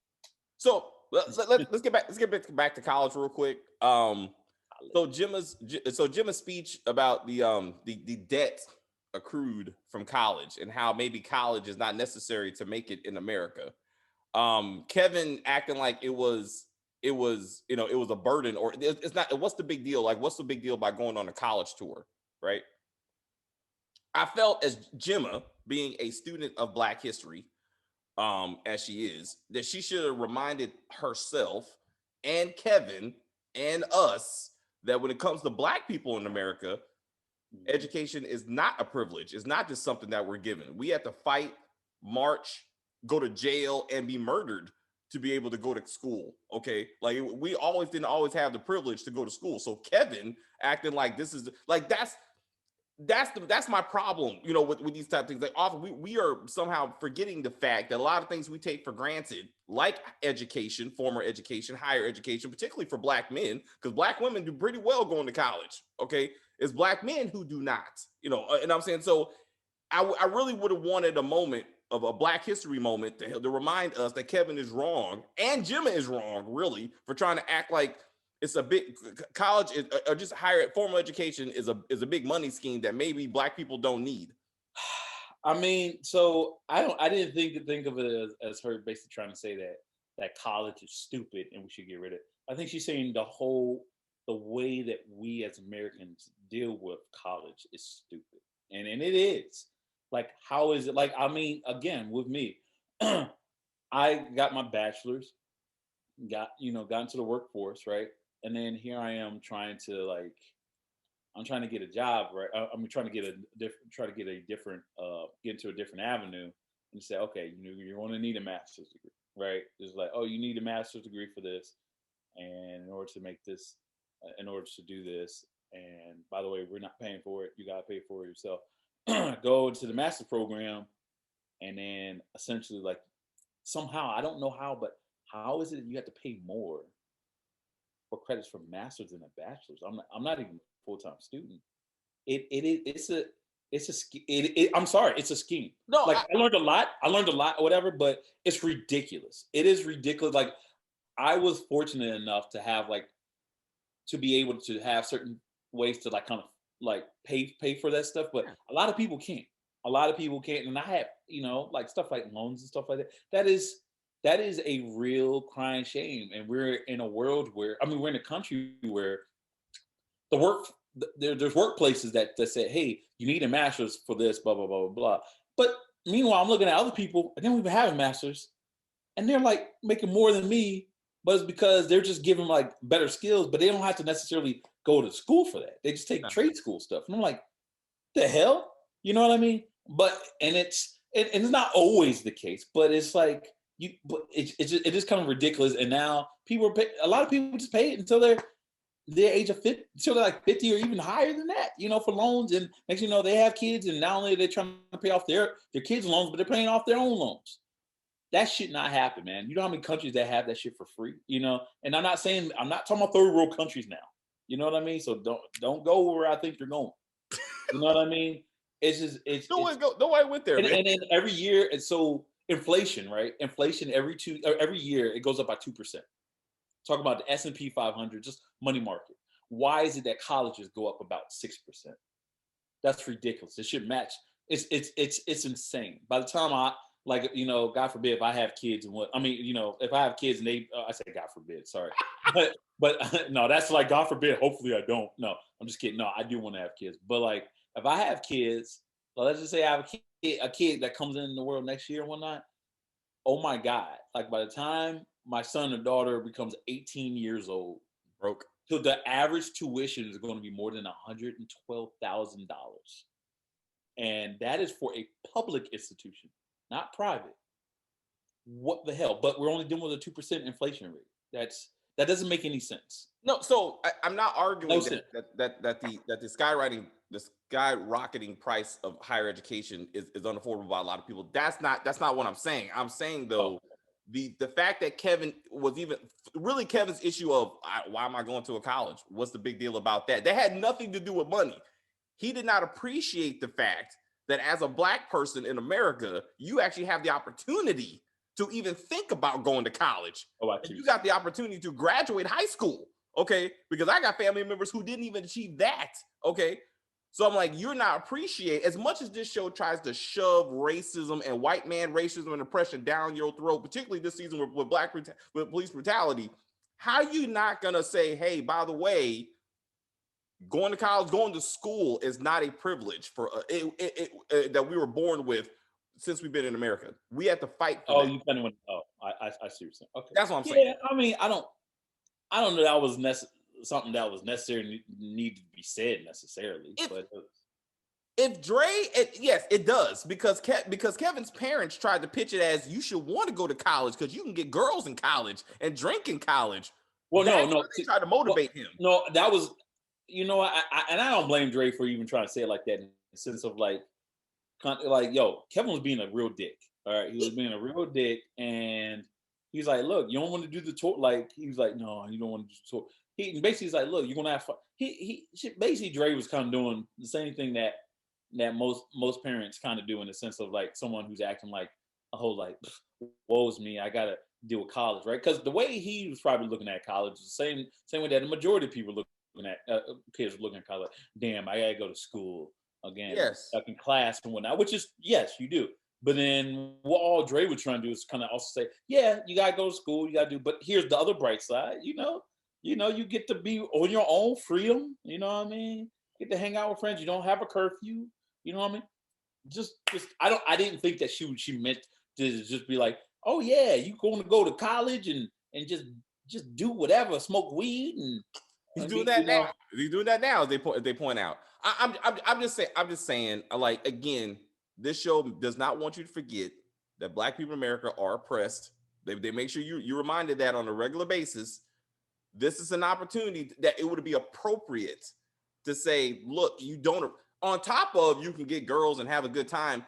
so let's get back to college real quick. So Gemma's speech about the debt accrued from college and how maybe college is not necessary to make it in America. Kevin acting like it was a burden, or it's not. What's the big deal? Like, what's the big deal by going on a college tour, right? I felt, as Gemma, being a student of Black history, as she is, that she should have reminded herself and Kevin and us that when it comes to Black people in America, education is not a privilege. It's not just something that we're given. We have to fight, march, go to jail, and be murdered to be able to go to school. Okay, like we didn't always have the privilege to go to school. So Kevin acting like this is like that's my problem. With these type of things. Like often we are somehow forgetting the fact that a lot of things we take for granted, like education, formal education, higher education, particularly for Black men, because Black women do pretty well going to college. Okay. It's Black men who do not, and I'm saying, so I really would have wanted a moment of a Black History moment to remind us that Kevin is wrong and Gemma is wrong, really, for trying to act like it's a big college or just higher formal education is a big money scheme that maybe Black people don't need. I mean, so I didn't think of it as her basically trying to say that college is stupid and we should get rid of it. I think she's saying the way that we as Americans deal with college is stupid. And it is. Like, how is it? Like, I mean, again, with me, I got my bachelor's, got into the workforce, right? And then here I am trying to get a job, right? I'm trying to get get into a different avenue, and say, okay, you're going to need a master's degree, right? It's like, oh, you need a master's degree for this, and in order to make this, in order to do this, and by the way, we're not paying for it. You got to pay for it yourself. Go to the master's program, and then essentially, like, somehow I don't know how, but how is it that you have to pay more for credits for master's than a bachelor's? I'm not even a full-time student. I'm sorry, it's a scheme. No, like I learned a lot, or whatever, but it's ridiculous. It is ridiculous. Like, I was fortunate enough to have to be able to have certain ways to kind of pay for that stuff, but a lot of people can't. And I have, stuff like loans and stuff like that. That is a real crying shame. And we're in a world where, we're in a country where there's workplaces that say, hey, you need a master's for this, blah, blah, blah, blah, blah. But meanwhile, I'm looking at other people, and they don't even have a master's, and they're making more than me, but it's because they're just given better skills, but they don't have to necessarily go to school for that. They just take trade school stuff. And I'm like, the hell? You know what I mean? But, and it's not always the case, but it's it is kind of ridiculous. And now a lot of people just pay it until they're age of 50, until they're 50 or even higher than that, for loans. And next thing you know, they have kids, and not only are they trying to pay off their kids' loans, but they're paying off their own loans. That should not happen, man. You know how many countries that have that shit for free, And I'm not talking about third world countries now. You know what I mean? So don't go where I think you're going. You know what I mean? Nobody went there. And then every year, and so inflation, right? Inflation every year it goes up by 2%. Talk about the S&P 500, just money market. Why is it that colleges go up about 6%? That's ridiculous. It should match. It's insane. By the time God forbid if I have kids if I have kids and they, I say God forbid, sorry, but no, that's God forbid. Hopefully I don't. No, I'm just kidding. No, I do want to have kids, but if I have kids, let's just say I have a kid that comes in the world next year and whatnot. Oh my God! By the time my son or daughter becomes 18 years old, broke. So the average tuition is going to be more than $112,000, and that is for a public institution, not private. What the hell? But we're only dealing with a 2% inflation rate. That doesn't make any sense. No, so I'm not arguing that the skyrocketing price of higher education is unaffordable by a lot of people. That's not what I'm saying. I'm saying though, the fact that Kevin was Kevin's issue of why am I going to a college? What's the big deal about that? That had nothing to do with money. He did not appreciate the fact that as a Black person in America, you actually have the opportunity to even think about going to college. You got the opportunity to graduate high school, okay? Because I got family members who didn't even achieve that, okay? So I'm like, you're not appreciating, as much as this show tries to shove racism and white man racism and oppression down your throat, particularly this season with police brutality, how are you not gonna say, hey, by the way, going to college, going to school is not a privilege for that we were born with since we've been in America. We have to fight for that. You kind of went, I see what you're saying. Okay. That's what I'm saying. Yeah, I don't know that was something that was necessary need to be said necessarily. If Dre, yes, it does, because Kevin's parents tried to pitch it as you should want to go to college because you can get girls in college and drink in college. Well, no, they tried to motivate him. No, that was, and I don't blame Dre for even trying to say it like that in the sense of Kevin was being a real dick. All right, he was being a real dick, and he's like, look, you don't want to do the tour. He was like, no, you don't want to do the tour. He basically is like, look, you're gonna have fun. He basically Dre was kind of doing the same thing that most parents kind of do in the sense of someone who's acting like a whole like, woe's me, I gotta deal with college, right? Because the way he was probably looking at college is the same way that the majority of people looking at kids looking at college. Damn, I gotta go to school again, Yes. stuck in class and whatnot. Which is yes, you do. But then what all Dre was trying to do is kind of also say, yeah, you gotta go to school, you gotta do. But here's the other bright side, you get to be on your own freedom. You know what I mean? Get to hang out with friends. You don't have a curfew. You know what I mean? Just I didn't think that she meant to just be like, oh yeah, you going to go to college and just do whatever, smoke weed He's and doing be, that now. He's doing that now. As they point out. I'm just saying. Like again, this show does not want you to forget that Black people in America are oppressed. They make sure you reminded that on a regular basis. This is an opportunity that it would be appropriate to say, look, you don't. On top of you can get girls and have a good time.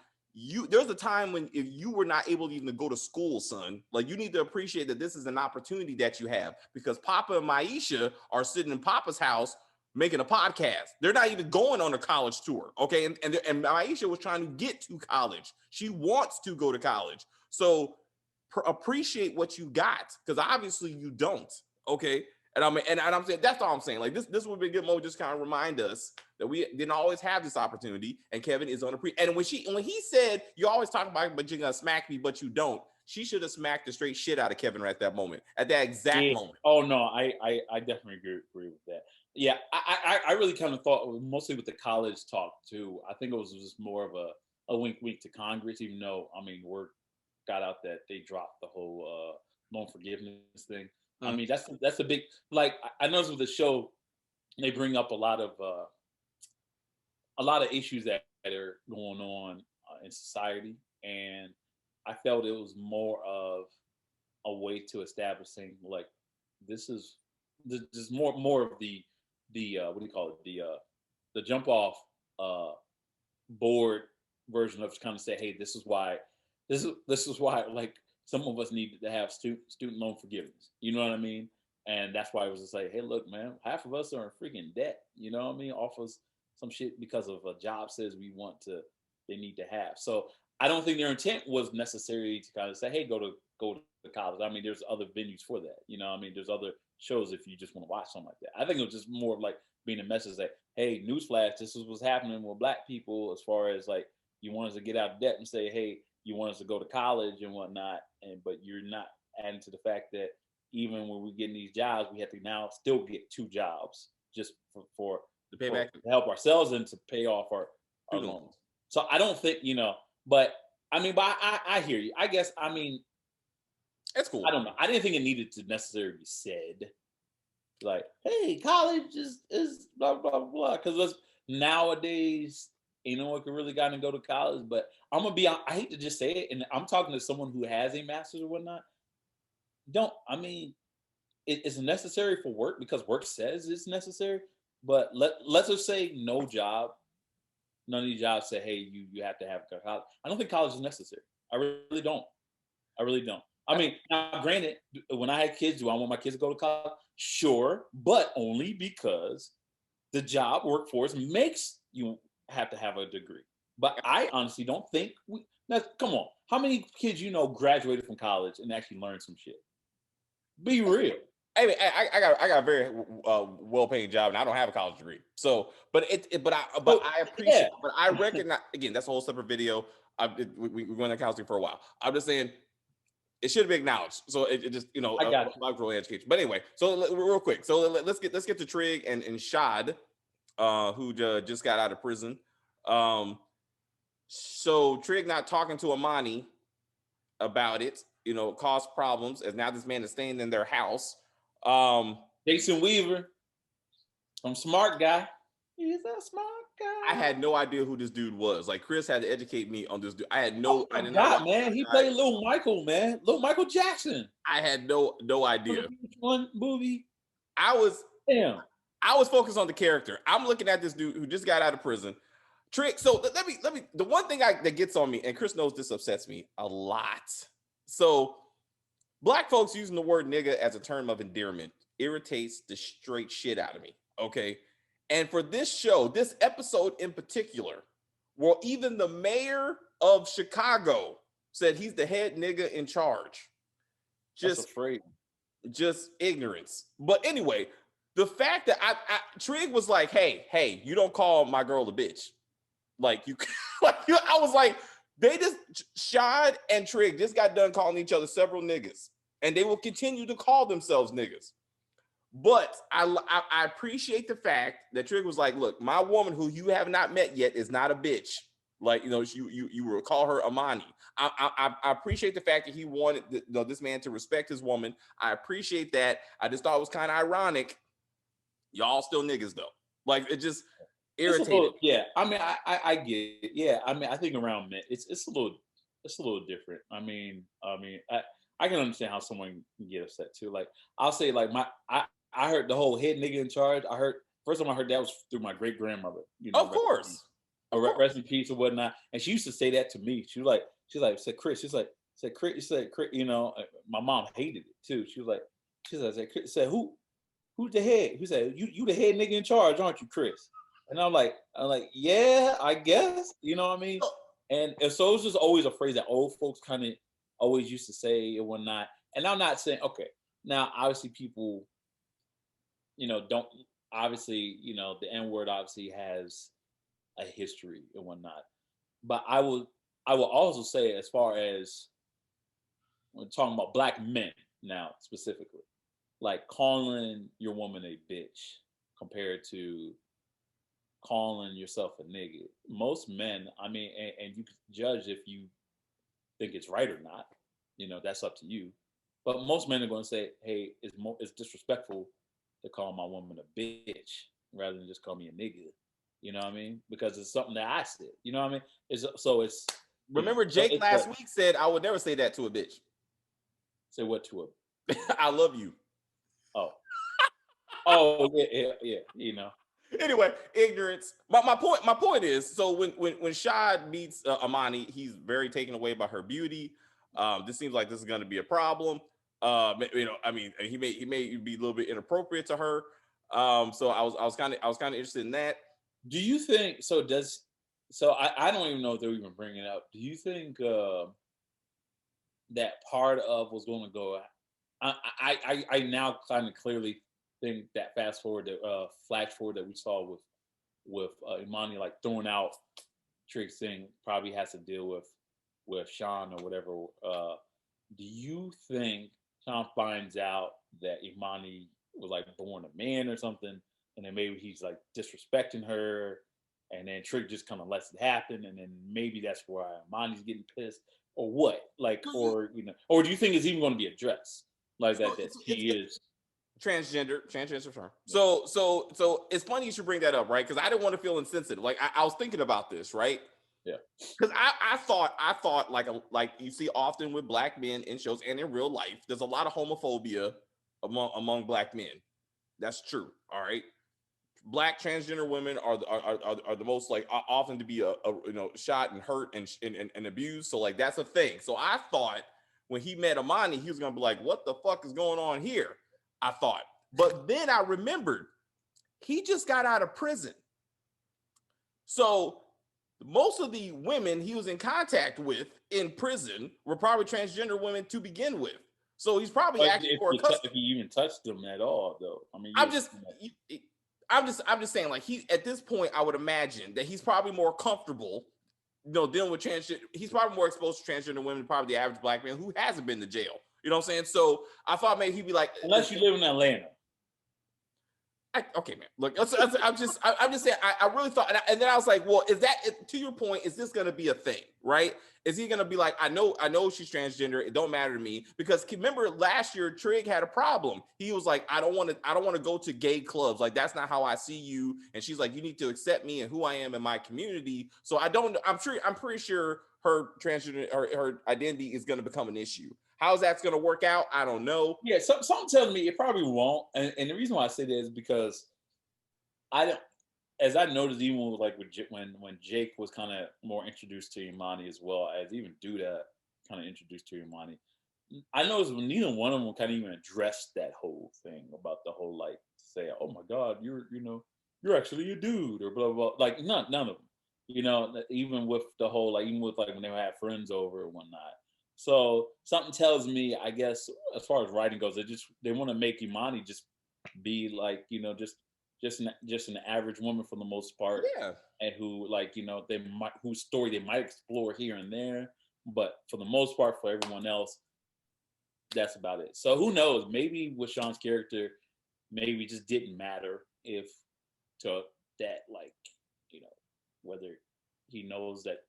There's a time when if you were not able to even go to school, son, like you need to appreciate that this is an opportunity that you have because Papa and Maisha are sitting in Papa's house making a podcast. They're not even going on a college tour, okay? And Maisha was trying to get to college. She wants to go to college, so appreciate what you got because obviously you don't, okay? And I'm saying that's all I'm saying. Like this would be a good moment just kind of remind us that we didn't always have this opportunity. And Kevin is on a and when he said you always talk about but you're gonna smack me, but you don't. She should have smacked the straight shit out of Kevin right at that moment, at that exact yeah. moment. Oh no, I definitely agree with that. Yeah, I really kind of thought mostly with the college talk too. I think it was just more of a wink wink to Congress, even though I mean word got out that they dropped the whole loan forgiveness thing. I Mm. mean that's a big like I noticed with the show they bring up a lot of issues that are going on in society, and I felt it was more of a way to establishing like this is this more of the what do you call it the jump off uh board version of kind of say hey this is why like some of us need to have student loan forgiveness, you know what I mean, and that's why it was just like hey look man, half of us are in freaking debt, you know what I mean, off of some shit because of a job says we want to they need to have. So I don't think their intent was necessary to kind of say hey go to college. I mean, there's other venues for that. You know, I mean, there's other shows if you just want to watch something like that. I think it was just more of like being a message that, hey, newsflash, this is what's happening with Black people as far as like you want us to get out of debt and say, hey, you want us to go to college and whatnot, and but you're not adding to the fact that even when we get these jobs, we have to now still get two jobs just The payback to help ourselves and to pay off our student. loans. So I don't think but I mean, but I hear you. I guess I mean That's cool. I don't know. I didn't think it needed to necessarily be said. Like, hey, college is blah blah blah. Because nowadays, no one can really gotten to go to college. But I'm gonna be. I hate to just say it, and I'm talking to someone who has a master's or whatnot. Don't I mean it's necessary for work because work says it's necessary. But let's just say no job. None of these jobs say, hey, you have to have college. I don't think college is necessary. I really don't. I really don't. I mean, now granted, when I had kids, do I want my kids to go to college? Sure, but only because the job workforce makes you have to have a degree. But I honestly don't think now, come on, how many kids graduated from college and actually learned some shit? Be real. I mean, I got a very well-paying job, and I don't have a college degree. So, but I appreciate, Yeah, but I recognize again that's a whole separate video. We're going to counseling for a while. I'm just saying it should be acknowledged. So it just I got you. about growing education. But anyway, so real quick, so let's get to Trig and Shad, who just got out of prison. So Trig not talking to Amani about it, caused problems as now this man is staying in their house. Jason Weaver, some smart guy. He's a smart guy. I had no idea who this dude was. Like Chris had to educate me on this dude. I did not watch man. He played Little Michael, man. Little Michael Jackson. I had no idea. One movie. I was Damn. I was focused on the character. I'm looking at this dude who just got out of prison. Trick. So let me. The one thing that gets on me, and Chris knows this upsets me a lot. So Black folks using the word nigga as a term of endearment irritates the straight shit out of me. Okay. And for this show, this episode in particular, well, even the mayor of Chicago said he's the head nigga in charge. That's Just afraid. just ignorance. But anyway, the fact that Trig was like, hey, you don't call my girl a bitch. Like you, I was like, they just Shad and Trig just got done calling each other several niggas, and they will continue to call themselves niggas. But I appreciate the fact that Trig was like, look, my woman who you have not met yet is not a bitch. Like, you will call her Amani. I appreciate the fact that he wanted this man to respect his woman. I appreciate that. I just thought it was kind of ironic. Y'all still niggas though. Like, it just irritated. Yeah. I mean, I get it. Yeah. I mean, I think around men, it's a little different. I mean, I can understand how someone can get upset too. Like, I'll say, like, I heard the whole head nigga in charge. First time I heard that was through my great grandmother. Of course. Rest in peace or whatnot. And she used to say that to me. She said, Chris, Chris, my mom hated it too. She said, who's the head? He said, you the head nigga in charge, aren't you, Chris? And I'm like, yeah, I guess. You know what I mean? And so it's just always a phrase that old folks kind of always used to say and whatnot. And I'm not saying, okay, now obviously people, don't obviously, the N word obviously has a history and whatnot. But I will also say, as far as when talking about black men now specifically, like calling your woman a bitch compared to calling yourself a nigga. Most men, I mean, and you can judge if you think it's right or not. That's up to you. But most men are going to say, "Hey, it's disrespectful to call my woman a bitch rather than just call me a nigga." You know what I mean? Because it's something that I said. You know what I mean? It's. Remember, Jake last week said, "I would never say that to a bitch." Say what to a? I love you. Oh, yeah. Anyway, ignorance. But my point is, so when Shad meets Amani, he's very taken away by her beauty. This seems like this is going to be a problem. I mean, he may be a little bit inappropriate to her. So I was kind of interested in that. Do you think so? I don't even know if they're even bringing it up. Do you think that part of what's going to go? I now kind of clearly think that flash forward that we saw with Imani, like throwing out Trig's thing, probably has to deal with Sean or whatever. Do you think Sean finds out that Imani was like born a man or something, and then maybe he's like disrespecting her, and then Trig just kind of lets it happen, and then maybe that's why Imani's getting pissed, or what? Like, or do you think it's even going to be addressed like that he is transgender term. So it's funny you should bring that up, right? Because I didn't want to feel insensitive. Like I was thinking about this, right? Yeah. Because I thought like you see often with black men in shows and in real life, there's a lot of homophobia among black men. That's true. All right. Black transgender women are the most like often to be shot and hurt and abused. So like that's a thing. So I thought when he met Amani, he was gonna be like, what the fuck is going on here? I thought. But then I remembered he just got out of prison. So most of the women he was in contact with in prison were probably transgender women to begin with. So he's probably acting for a custody. If you even touched them at all, though. I mean, I'm just saying, like, he at this point, I would imagine that he's probably more comfortable, dealing with transgender. He's probably more exposed to transgender women than probably the average black man who hasn't been to jail. You know what I'm saying? So I thought maybe he'd be like, unless you live in Atlanta. Okay, man. Look, I'm just saying. I really thought, and then I was like, well, is that to your point? Is this going to be a thing, right? Is he going to be like, I know she's transgender. It don't matter to me because remember last year Trig had a problem. He was like, I don't want to go to gay clubs. Like that's not how I see you. And she's like, you need to accept me and who I am in my community. So I'm pretty sure her transgender her identity is going to become an issue. How's that's going to work out? I don't know. Yeah, something tells me it probably won't. And the reason why I say that is because as I noticed, even with like when Jake was kind of more introduced to Imani as well as even Duda kind of introduced to Imani, I noticed when neither one of them kind of even addressed that whole thing about the whole like say, oh my God, you're actually a dude or blah blah blah. Like none of them. Even with the whole like even with like when they had friends over and whatnot. So something tells me, I guess, as far as writing goes, they want to make Imani just be like, just an average woman for the most part, Yeah. and who, like, they might, whose story they might explore here and there, but for the most part, for everyone else, that's about it. So who knows? Maybe with Sean's character, maybe it just didn't matter if to that, like, you know, whether he knows that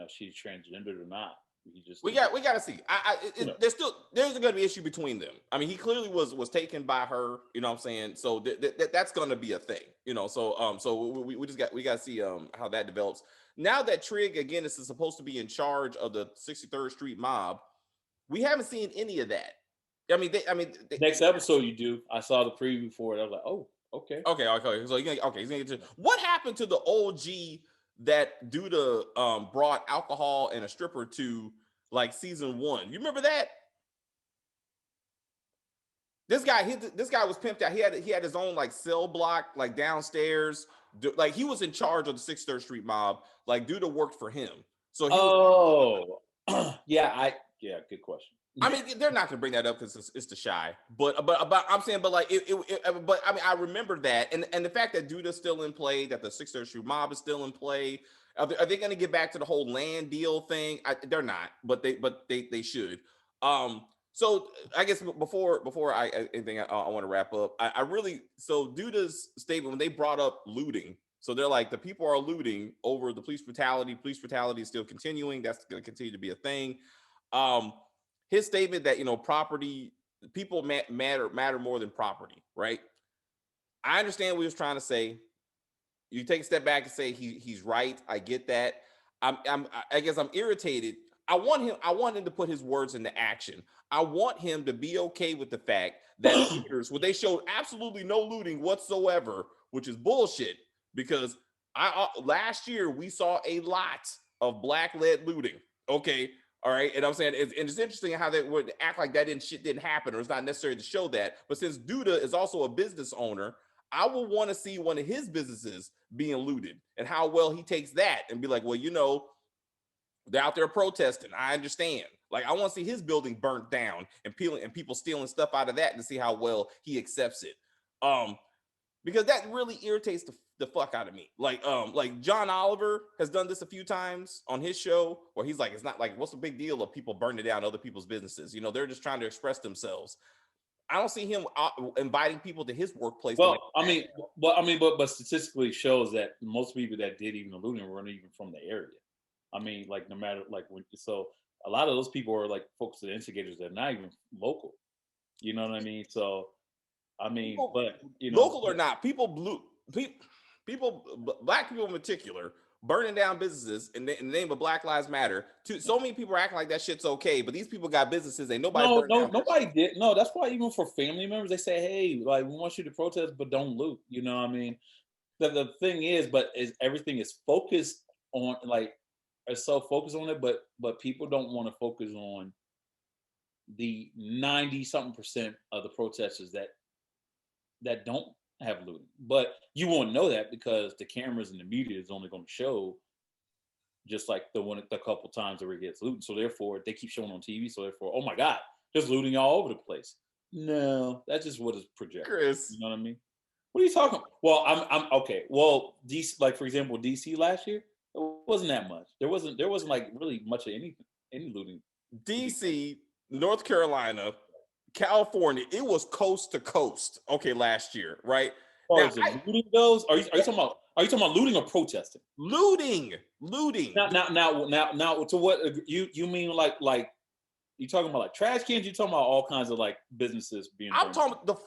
she's transgendered or not. He just We he just, got to see. you know. There's going to be an issue between them. I mean, he clearly was taken by her. You know what I'm saying? So that's going to be a thing. So we just we got to see how that develops. Now that Trig again is supposed to be in charge of the 63rd Street mob, we haven't seen any of that. Next episode you do. I saw the preview for it. I was like, oh, okay. Okay. So he's gonna get to what happened to the OG that Duda brought alcohol and a stripper to like season 1. You remember that? This guy was pimped out. He had his own like cell block like downstairs. Like he was in charge of the 63rd Street mob. Like Duda worked for him. So he Oh, yeah, good question. I mean, they're not going to bring that up because it's the shy, but I'm saying, but like but I mean, I remember that, and the fact that Duda's still in play, that the 63rd Street mob is still in play. Are they going to get back to the whole land deal thing? They're not, but they should. So I guess before anything, I want to wrap up. I really so Duda's statement when they brought up looting. So they're like the people are looting over the police brutality. Police brutality is still continuing. That's going to continue to be a thing. His statement that property people matter more than property, right? I understand what he was trying to say. You take a step back and say he's right. I get that. I guess I'm irritated. I want him to put his words into action. I want him to be okay with the fact that looters, well, they showed absolutely no looting whatsoever, which is bullshit. Because last year we saw a lot of black-led looting. Okay, all right, and I'm saying it's interesting how they would act like that didn't happen, or it's not necessary to show that. But since Duda is also a business owner, I will want to see one of his businesses being looted and how well he takes that and be like, well, they're out there protesting. I understand. Like, I want to see his building burnt down and people stealing stuff out of that and see how well he accepts it. Because that really irritates the fuck out of me. Like John Oliver has done this a few times on his show where he's like, it's not like, what's the big deal of people burning down other people's businesses? They're just trying to express themselves. I don't see him inviting people to his workplace. But statistically shows that most people that did even the looting weren't even from the area. I mean, like, no matter, like, so a lot of those people are like folks that are instigators that are not even local. You know what I mean? So, I mean, but local or not, black people in particular, burning down businesses in the name of Black Lives Matter. So many people are acting like that shit's okay, but these people got businesses. Ain't nobody. Nobody did. No, that's why even for family members, they say, "Hey, like, we want you to protest, but don't loot." You know what I mean? The thing is everything is focused on, like, are so focused on it, but people don't want to focus on the 90-something% of the protesters that don't have looting. But you won't know that because the cameras and the media is only going to show just like the couple times where it gets looted. So therefore, they keep showing on TV. So therefore, oh my God, there's looting all over the place. No, that's just what is projected. Chris, you know what I mean? What are you talking about? Well, I'm okay. Well, DC, like, for example, DC last year, it wasn't that much. There wasn't like really much of any looting. DC, North Carolina, California, it was coast to coast. Okay, last year, right? Now, looting goes, are you talking about looting or protesting? Looting. Now. To what you mean? Like you talking about like trash cans? You talking about all kinds of like businesses being? I'm talking about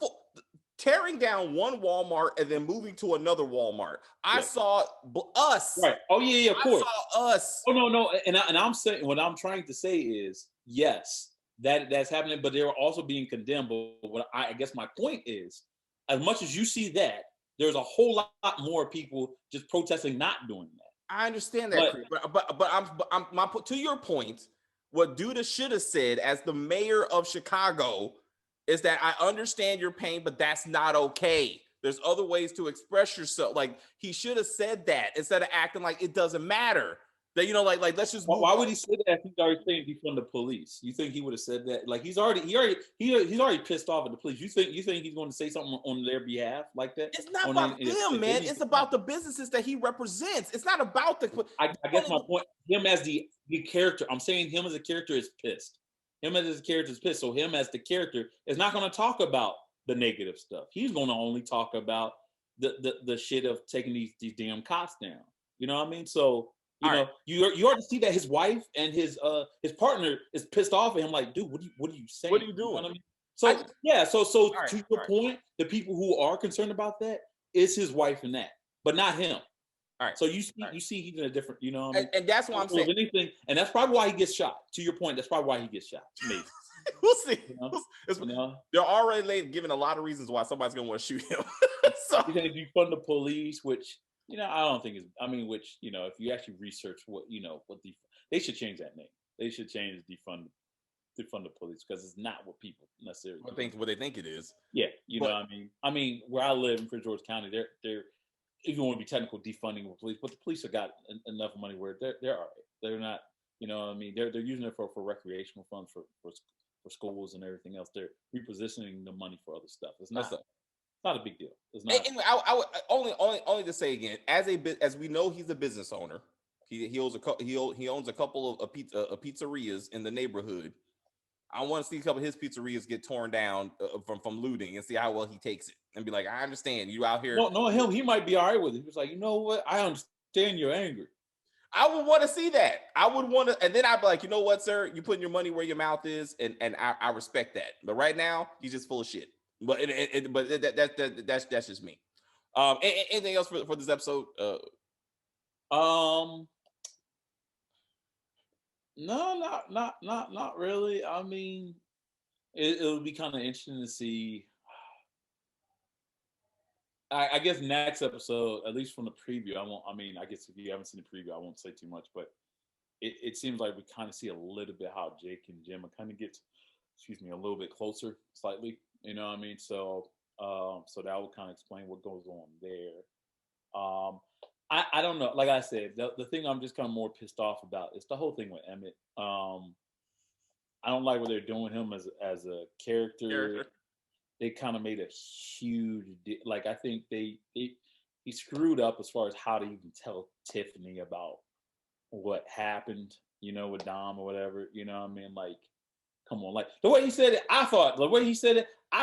tearing down one Walmart and then moving to another Walmart. I saw us. Right. Oh yeah, of course. I saw us. Oh no. And I'm saying, what I'm trying to say is, yes, that's happening, but they're also being condemned. But what I guess my point is, as much as you see that, there's a whole lot more people just protesting not doing that. I understand that, but to your point, what Duda should have said as the mayor of Chicago is that I understand your pain, but that's not okay. There's other ways to express yourself. Like, he should have said that instead of acting like it doesn't matter. That, you know, like let's just move Why on. would he say that if he's already saying defund the police? You think he would have said that? Like he's already pissed off at the police. You think he's going to say something on their behalf like that? It's not about them, man. It's about the businesses that he represents. It's not about the. I guess my point. Him as the character. I'm saying him as a character is pissed. Him as a character is pissed. So him as the character is not going to talk about the negative stuff. He's going to only talk about the shit of taking these damn cops down. You know what I mean? So you know, you already see that his wife and his partner is pissed off at him. Like, dude, what are you saying? What are you doing? You know what I mean? So to your point, the people who are concerned about that is his wife and that, but not him. All right. So you see he's in a different, you know what I mean? And that's why I'm saying anything, and that's probably why he gets shot. To your point, that's probably why he gets shot. Maybe. We'll see. You know? They're already giving a lot of reasons why somebody's gonna want to shoot him. So you think defund the police, which I don't think is. I mean, which if you actually research what they should change that name. They should change defund the police because it's not what people necessarily what they think it is. Yeah, what I mean, where I live in Prince George County, they're if you want to be technical, defunding the police, but the police have got enough money where they're all right. They're not, they're using it for recreational funds for schools and everything else. They're repositioning the money for other stuff. It's not a big deal. It's not. Anyway, I would only to say again, as we know, he's a business owner. He owns a couple of pizzerias in the neighborhood. I want to see a couple of his pizzerias get torn down from looting and see how well he takes it and be like, I understand you out here. No, him. He might be all right with it. He was like, you know what? I understand your anger. I would want to see that. I would want to, and then I'd be like, you know what, sir? You're putting your money where your mouth is, and I respect that. But right now, he's just full of shit. But that's just me. Anything else for this episode? No, not really. I mean, it'll be kind of interesting to see. I guess next episode, at least from the preview, I guess if you haven't seen the preview, I won't say too much, but it seems like we kind of see a little bit how Jake and Jim kind of get, a little bit closer, slightly. You know what I mean? So, so that will kind of explain what goes on there. I don't know. Like I said, the thing I'm just kind of more pissed off about is the whole thing with Emmett. I don't like what they're doing him as a character. They kind of made a huge like I think he screwed up as far as how to even tell Tiffany about what happened, with Dom or whatever. You know what I mean? Like, come on, like the way he said it, I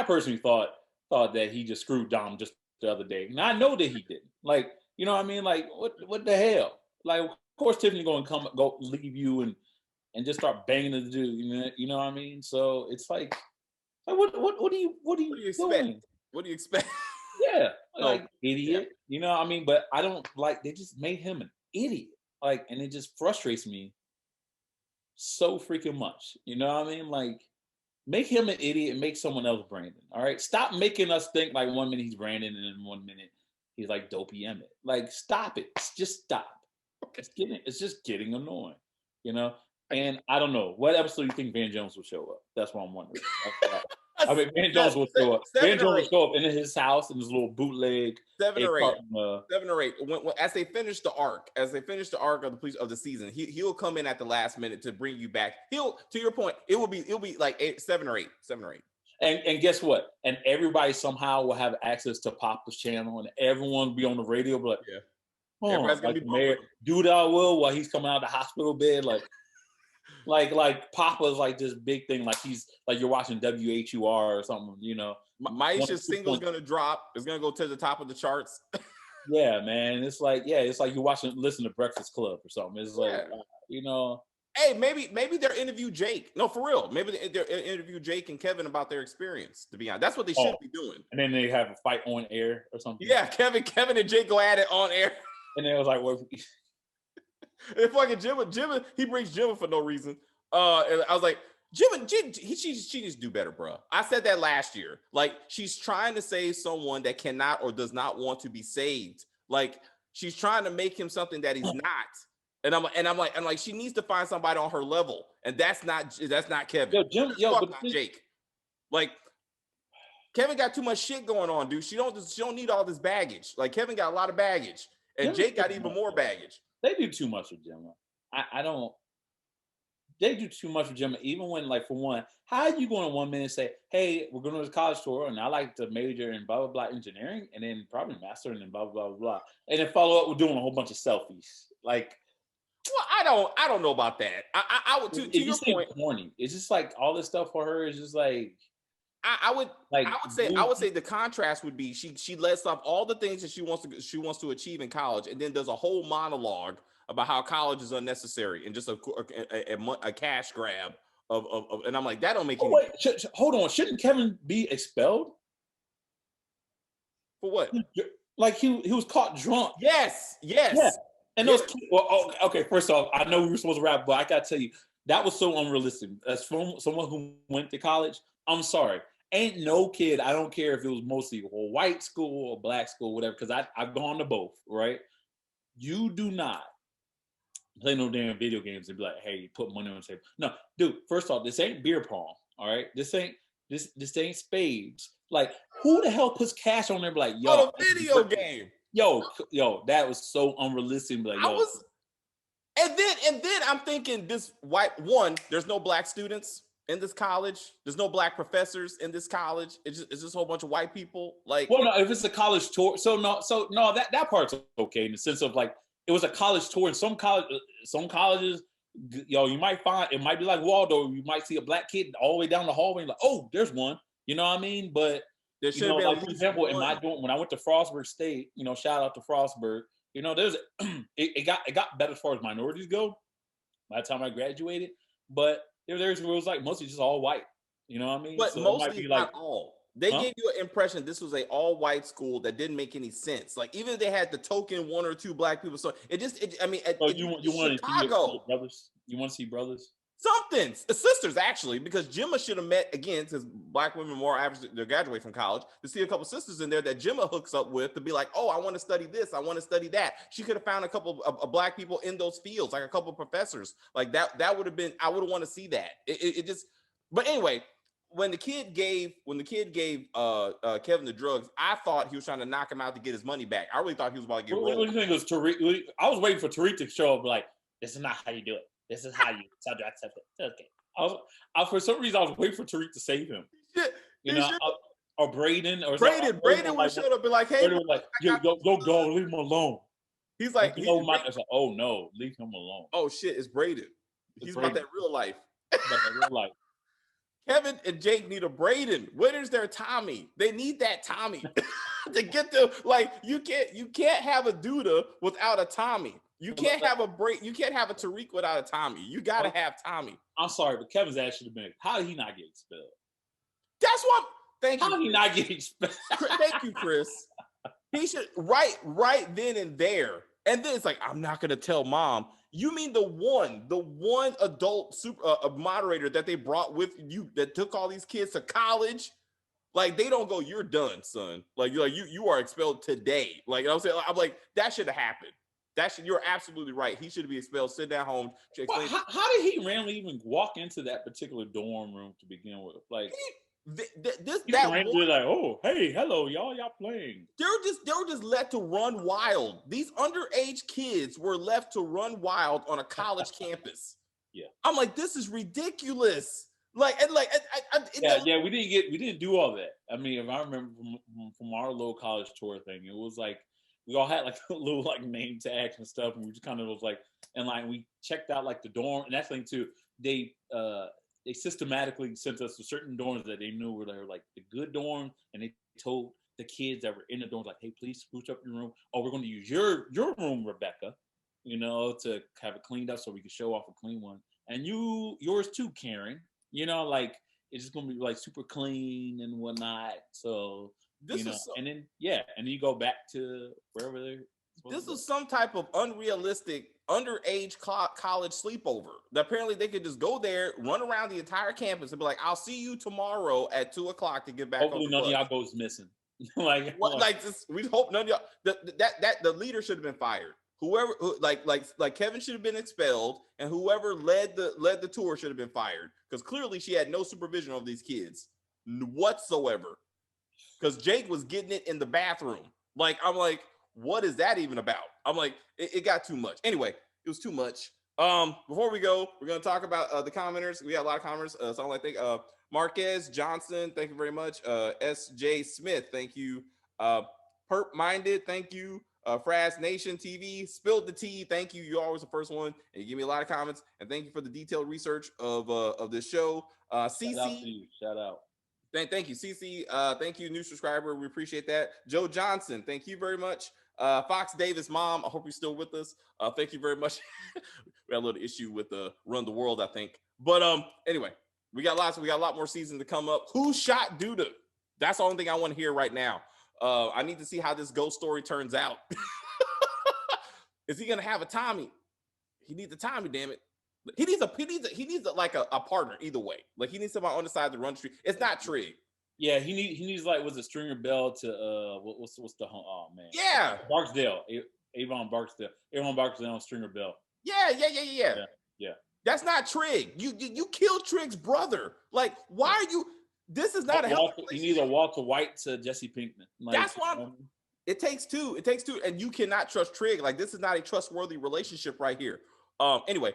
personally thought that he just screwed Dom just the other day. And I know that he didn't. Like, you know what I mean? Like, what the hell? Like, of course Tiffany going to go leave you and just start banging the dude. You know what I mean? So it's like what do you expect? What do you expect? Yeah, like idiot. Yeah. You know what I mean? But I don't like. They just made him an idiot. Like, and it just frustrates me so freaking much. You know what I mean? Like, make him an idiot and make someone else Brandon. All right, stop making us think like 1 minute he's Brandon and then 1 minute he's like Dopey Emmett. Like, stop it. Just stop. It's just getting annoying. And I don't know what episode you think Van Jones will show up. That's what I'm wondering. I mean, Van Jones will show up. Van Jones will show up in his house in his little bootleg. 7 or 8. As they finish the arc of the police of the season, he'll come in at the last minute to bring you back. To your point, it'll be like 7 or 8. And guess what? And everybody somehow will have access to Papa's channel, and everyone will be on the radio. But yeah, everybody's gonna be mayor, do that will while he's coming out of the hospital bed, like Papa's like this big thing, like he's like you're watching WHUR or something, Maisha's single's gonna drop. It's gonna go to the top of the charts. Yeah, man. It's like you're listen to Breakfast Club or something. It's like Hey, maybe they'll interview Jake. No, for real. Maybe they'll interview Jake and Kevin about their experience. To be honest, that's what they should be doing. And then they have a fight on air or something. Yeah, Kevin and Jake go at it on air. And then it was like, well. If fucking Jim, he brings Jim for no reason. And I was like, Jim, she needs to do better, bro. I said that last year. Like, she's trying to save someone that cannot or does not want to be saved. Like, she's trying to make him something that he's not. And I'm like, she needs to find somebody on her level, and that's not Kevin. But Jake. Like, Kevin got too much shit going on, dude. She don't need all this baggage. Like, Kevin got a lot of baggage, and Jake got even more baggage. They do too much with Jim. I don't. They do too much with Gemma. Even when, like, for one, how are you going to 1 minute say, "Hey, we're going to this college tour, and I like to major in blah blah blah engineering, and then probably master in blah blah blah blah," and then follow up with doing a whole bunch of selfies. Like, Well, I don't know about that. I would it to your just seems point. corny. It's just like all this stuff for her is just I would like I would say the contrast would be she lists off all the things that she wants to achieve in college, and then does a whole monologue about how college is unnecessary and just a cash grab of, and I'm like, that don't make Oh any wait, hold on. Shouldn't Kevin be expelled? for what? Like he was caught drunk. Yes, Yeah, yes, and those yes. kids, well, oh, okay. First off, I know we were supposed to wrap, but I gotta tell you that was so unrealistic. As from someone who went to college, I'm sorry. Ain't no kid. I don't care if it was mostly a white school or black school, whatever. Because I've gone to both. Right? You do not play no damn video games and be like, "Hey, you put money on the table." No, dude. First off, this ain't beer pong. All right, this ain't spades. Like, who the hell puts cash on there? Be like, On yo, a video game. yo, that was so unrealistic. Be like, I yo, was, and then I'm thinking this white one. There's no black students in this college. There's no black professors in this college. It's just a whole bunch of white people. Like, well, no, if it's a college tour, so no, that part's okay in the sense of like it was a college tour, and some colleges, you might find it might be like Waldo. You might see a black kid all the way down the hallway, and like, oh, there's one. You know what I mean? But there should have been like at for least example, in one. my when I went to Frostburg State, shout out to Frostburg. There's it got better as far as minorities go by the time I graduated, but there's rules like mostly just all white. You know what I mean? But So it might mostly be like, not all. They huh? gave you an impression this was a all white school that didn't make any sense. Like, even if they had the token one or two black people, so I mean, So you it's want to see your Chicago. brothers? You want to see brothers? Something, sisters actually, because Gemma should have met again, since black women more average to graduate from college, to see a couple sisters in there that Gemma hooks up with to be like, oh, I want to study this, I want to study that. She could have found a couple of black people in those fields, like a couple of professors, like that. That would have been, I would have want to see that. It just, but anyway, when the kid gave Kevin the drugs, I thought he was trying to knock him out to get his money back. I really thought he was about to get What rolled. do you think it was Tariq? I was waiting for Tariq to show up, like, this is not how you do it. This is how you subject it. Okay. For some reason, I was waiting for Tariq to save him. He should. Or Braden, or Braden would show up and be like, hey, Braden was like, yo, leave him alone. he's like, I was like, oh no, leave him alone. oh shit, it's Braden. He's about that real life. Kevin and Jake need a Braden. Where's their Tommy? They need that Tommy to get them. Like, you can't have a Duda without a Tommy. You can't have a Tariq without a Tommy. You gotta have Tommy. I'm sorry, but Kevin's ass should have been. How did he not get expelled? That's what. Thank you. How did he not get expelled? Thank you, Chris. He should right then and there. And then it's like, I'm not gonna tell mom. You mean the one adult moderator that they brought with you that took all these kids to college? Like, they don't go, you're done, son. Like you are expelled today. Like, I'm saying, I'm like, that should have happened. You're absolutely right. He should be expelled. Sit down home. Well, how did he randomly even walk into that particular dorm room to begin with? Like, randomly like, oh, hey, hello, y'all playing. They were just let to run wild. These underage kids were left to run wild on a college campus. Yeah, I'm like, this is ridiculous. We didn't do all that. I mean, if I remember from our little college tour thing, it was like we all had like a little like name tags and stuff, and we just kind of was like, and like we checked out like the dorm, and that thing too. They systematically sent us to certain dorms that they knew were like the good dorm, and they told the kids that were in the dorms like, hey, please spruce up your room. Oh, we're going to use your room, Rebecca, to have it cleaned up so we can show off a clean one. And yours too, Karen. Like, it's just going to be like super clean and whatnot. So, and then you go back to wherever they're. This was some type of unrealistic underage college sleepover. Apparently, they could just go there, run around the entire campus, and be like, "I'll see you tomorrow at 2:00 to get back." Hopefully, none of y'all goes missing. We hope none of y'all. That the leader should have been fired. Whoever, like Kevin should have been expelled, and whoever led the tour should have been fired, because clearly she had no supervision of these kids whatsoever. Because Jake was getting it in the bathroom. Like, I'm like, what is that even about? I'm like, it got too much. Anyway, it was too much. Before we go, we're gonna talk about the commenters. We got a lot of commenters. So I think Marquez Johnson, thank you very much. SJ Smith, thank you. Perp Minded, thank you. Fraz Nation TV, Spilled the Tea, thank you. You're always the first one, and you give me a lot of comments. And thank you for the detailed research of this show. Shout out to you. Shout out. Thank you, CC. Thank you, new subscriber. We appreciate that. Joe Johnson, thank you very much. Fox Davis, mom, I hope you're still with us. Thank you very much. We had a little issue with Run the World, I think. But anyway, we got a lot more seasons to come up. Who shot Duda? That's the only thing I want to hear right now. I need to see how this ghost story turns out. Is he gonna have a Tommy? He needs a Tommy, damn it. He needs a partner either way. Like he needs somebody on the side to run the street. It's not Trig. Yeah, he needs like was it Stringer Bell to what's the oh man. Yeah. Barksdale. Avon Barksdale. Avon Barksdale on Stringer Bell. Yeah. That's not Trig. You killed Trig's brother. Like, why are you? This is not a healthy. You need a Walter White to Jesse Pinkman. Like, that's why it takes two. It takes two, and you cannot trust Trig. Like, this is not a trustworthy relationship right here. Anyway,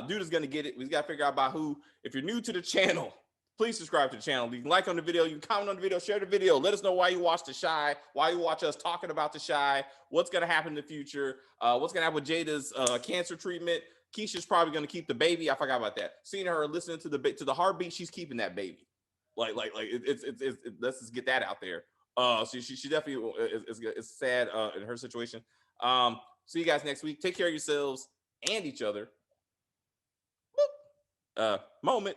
dude is gonna get it. We gotta figure out about who. If you're new to the channel, please subscribe to the channel. You can like on the video, you can comment on the video, share the video. Let us know why you watch The Shy, why you watch us talking about The Shy, what's going to happen in the future, what's going to happen with Jada's cancer treatment. Keisha's probably going to keep the baby. I forgot about that. Seeing her listening to the heartbeat, she's keeping that baby. It's let's just get that out there. So she definitely is sad in her situation. See you guys next week. Take care of yourselves and each other. Moment.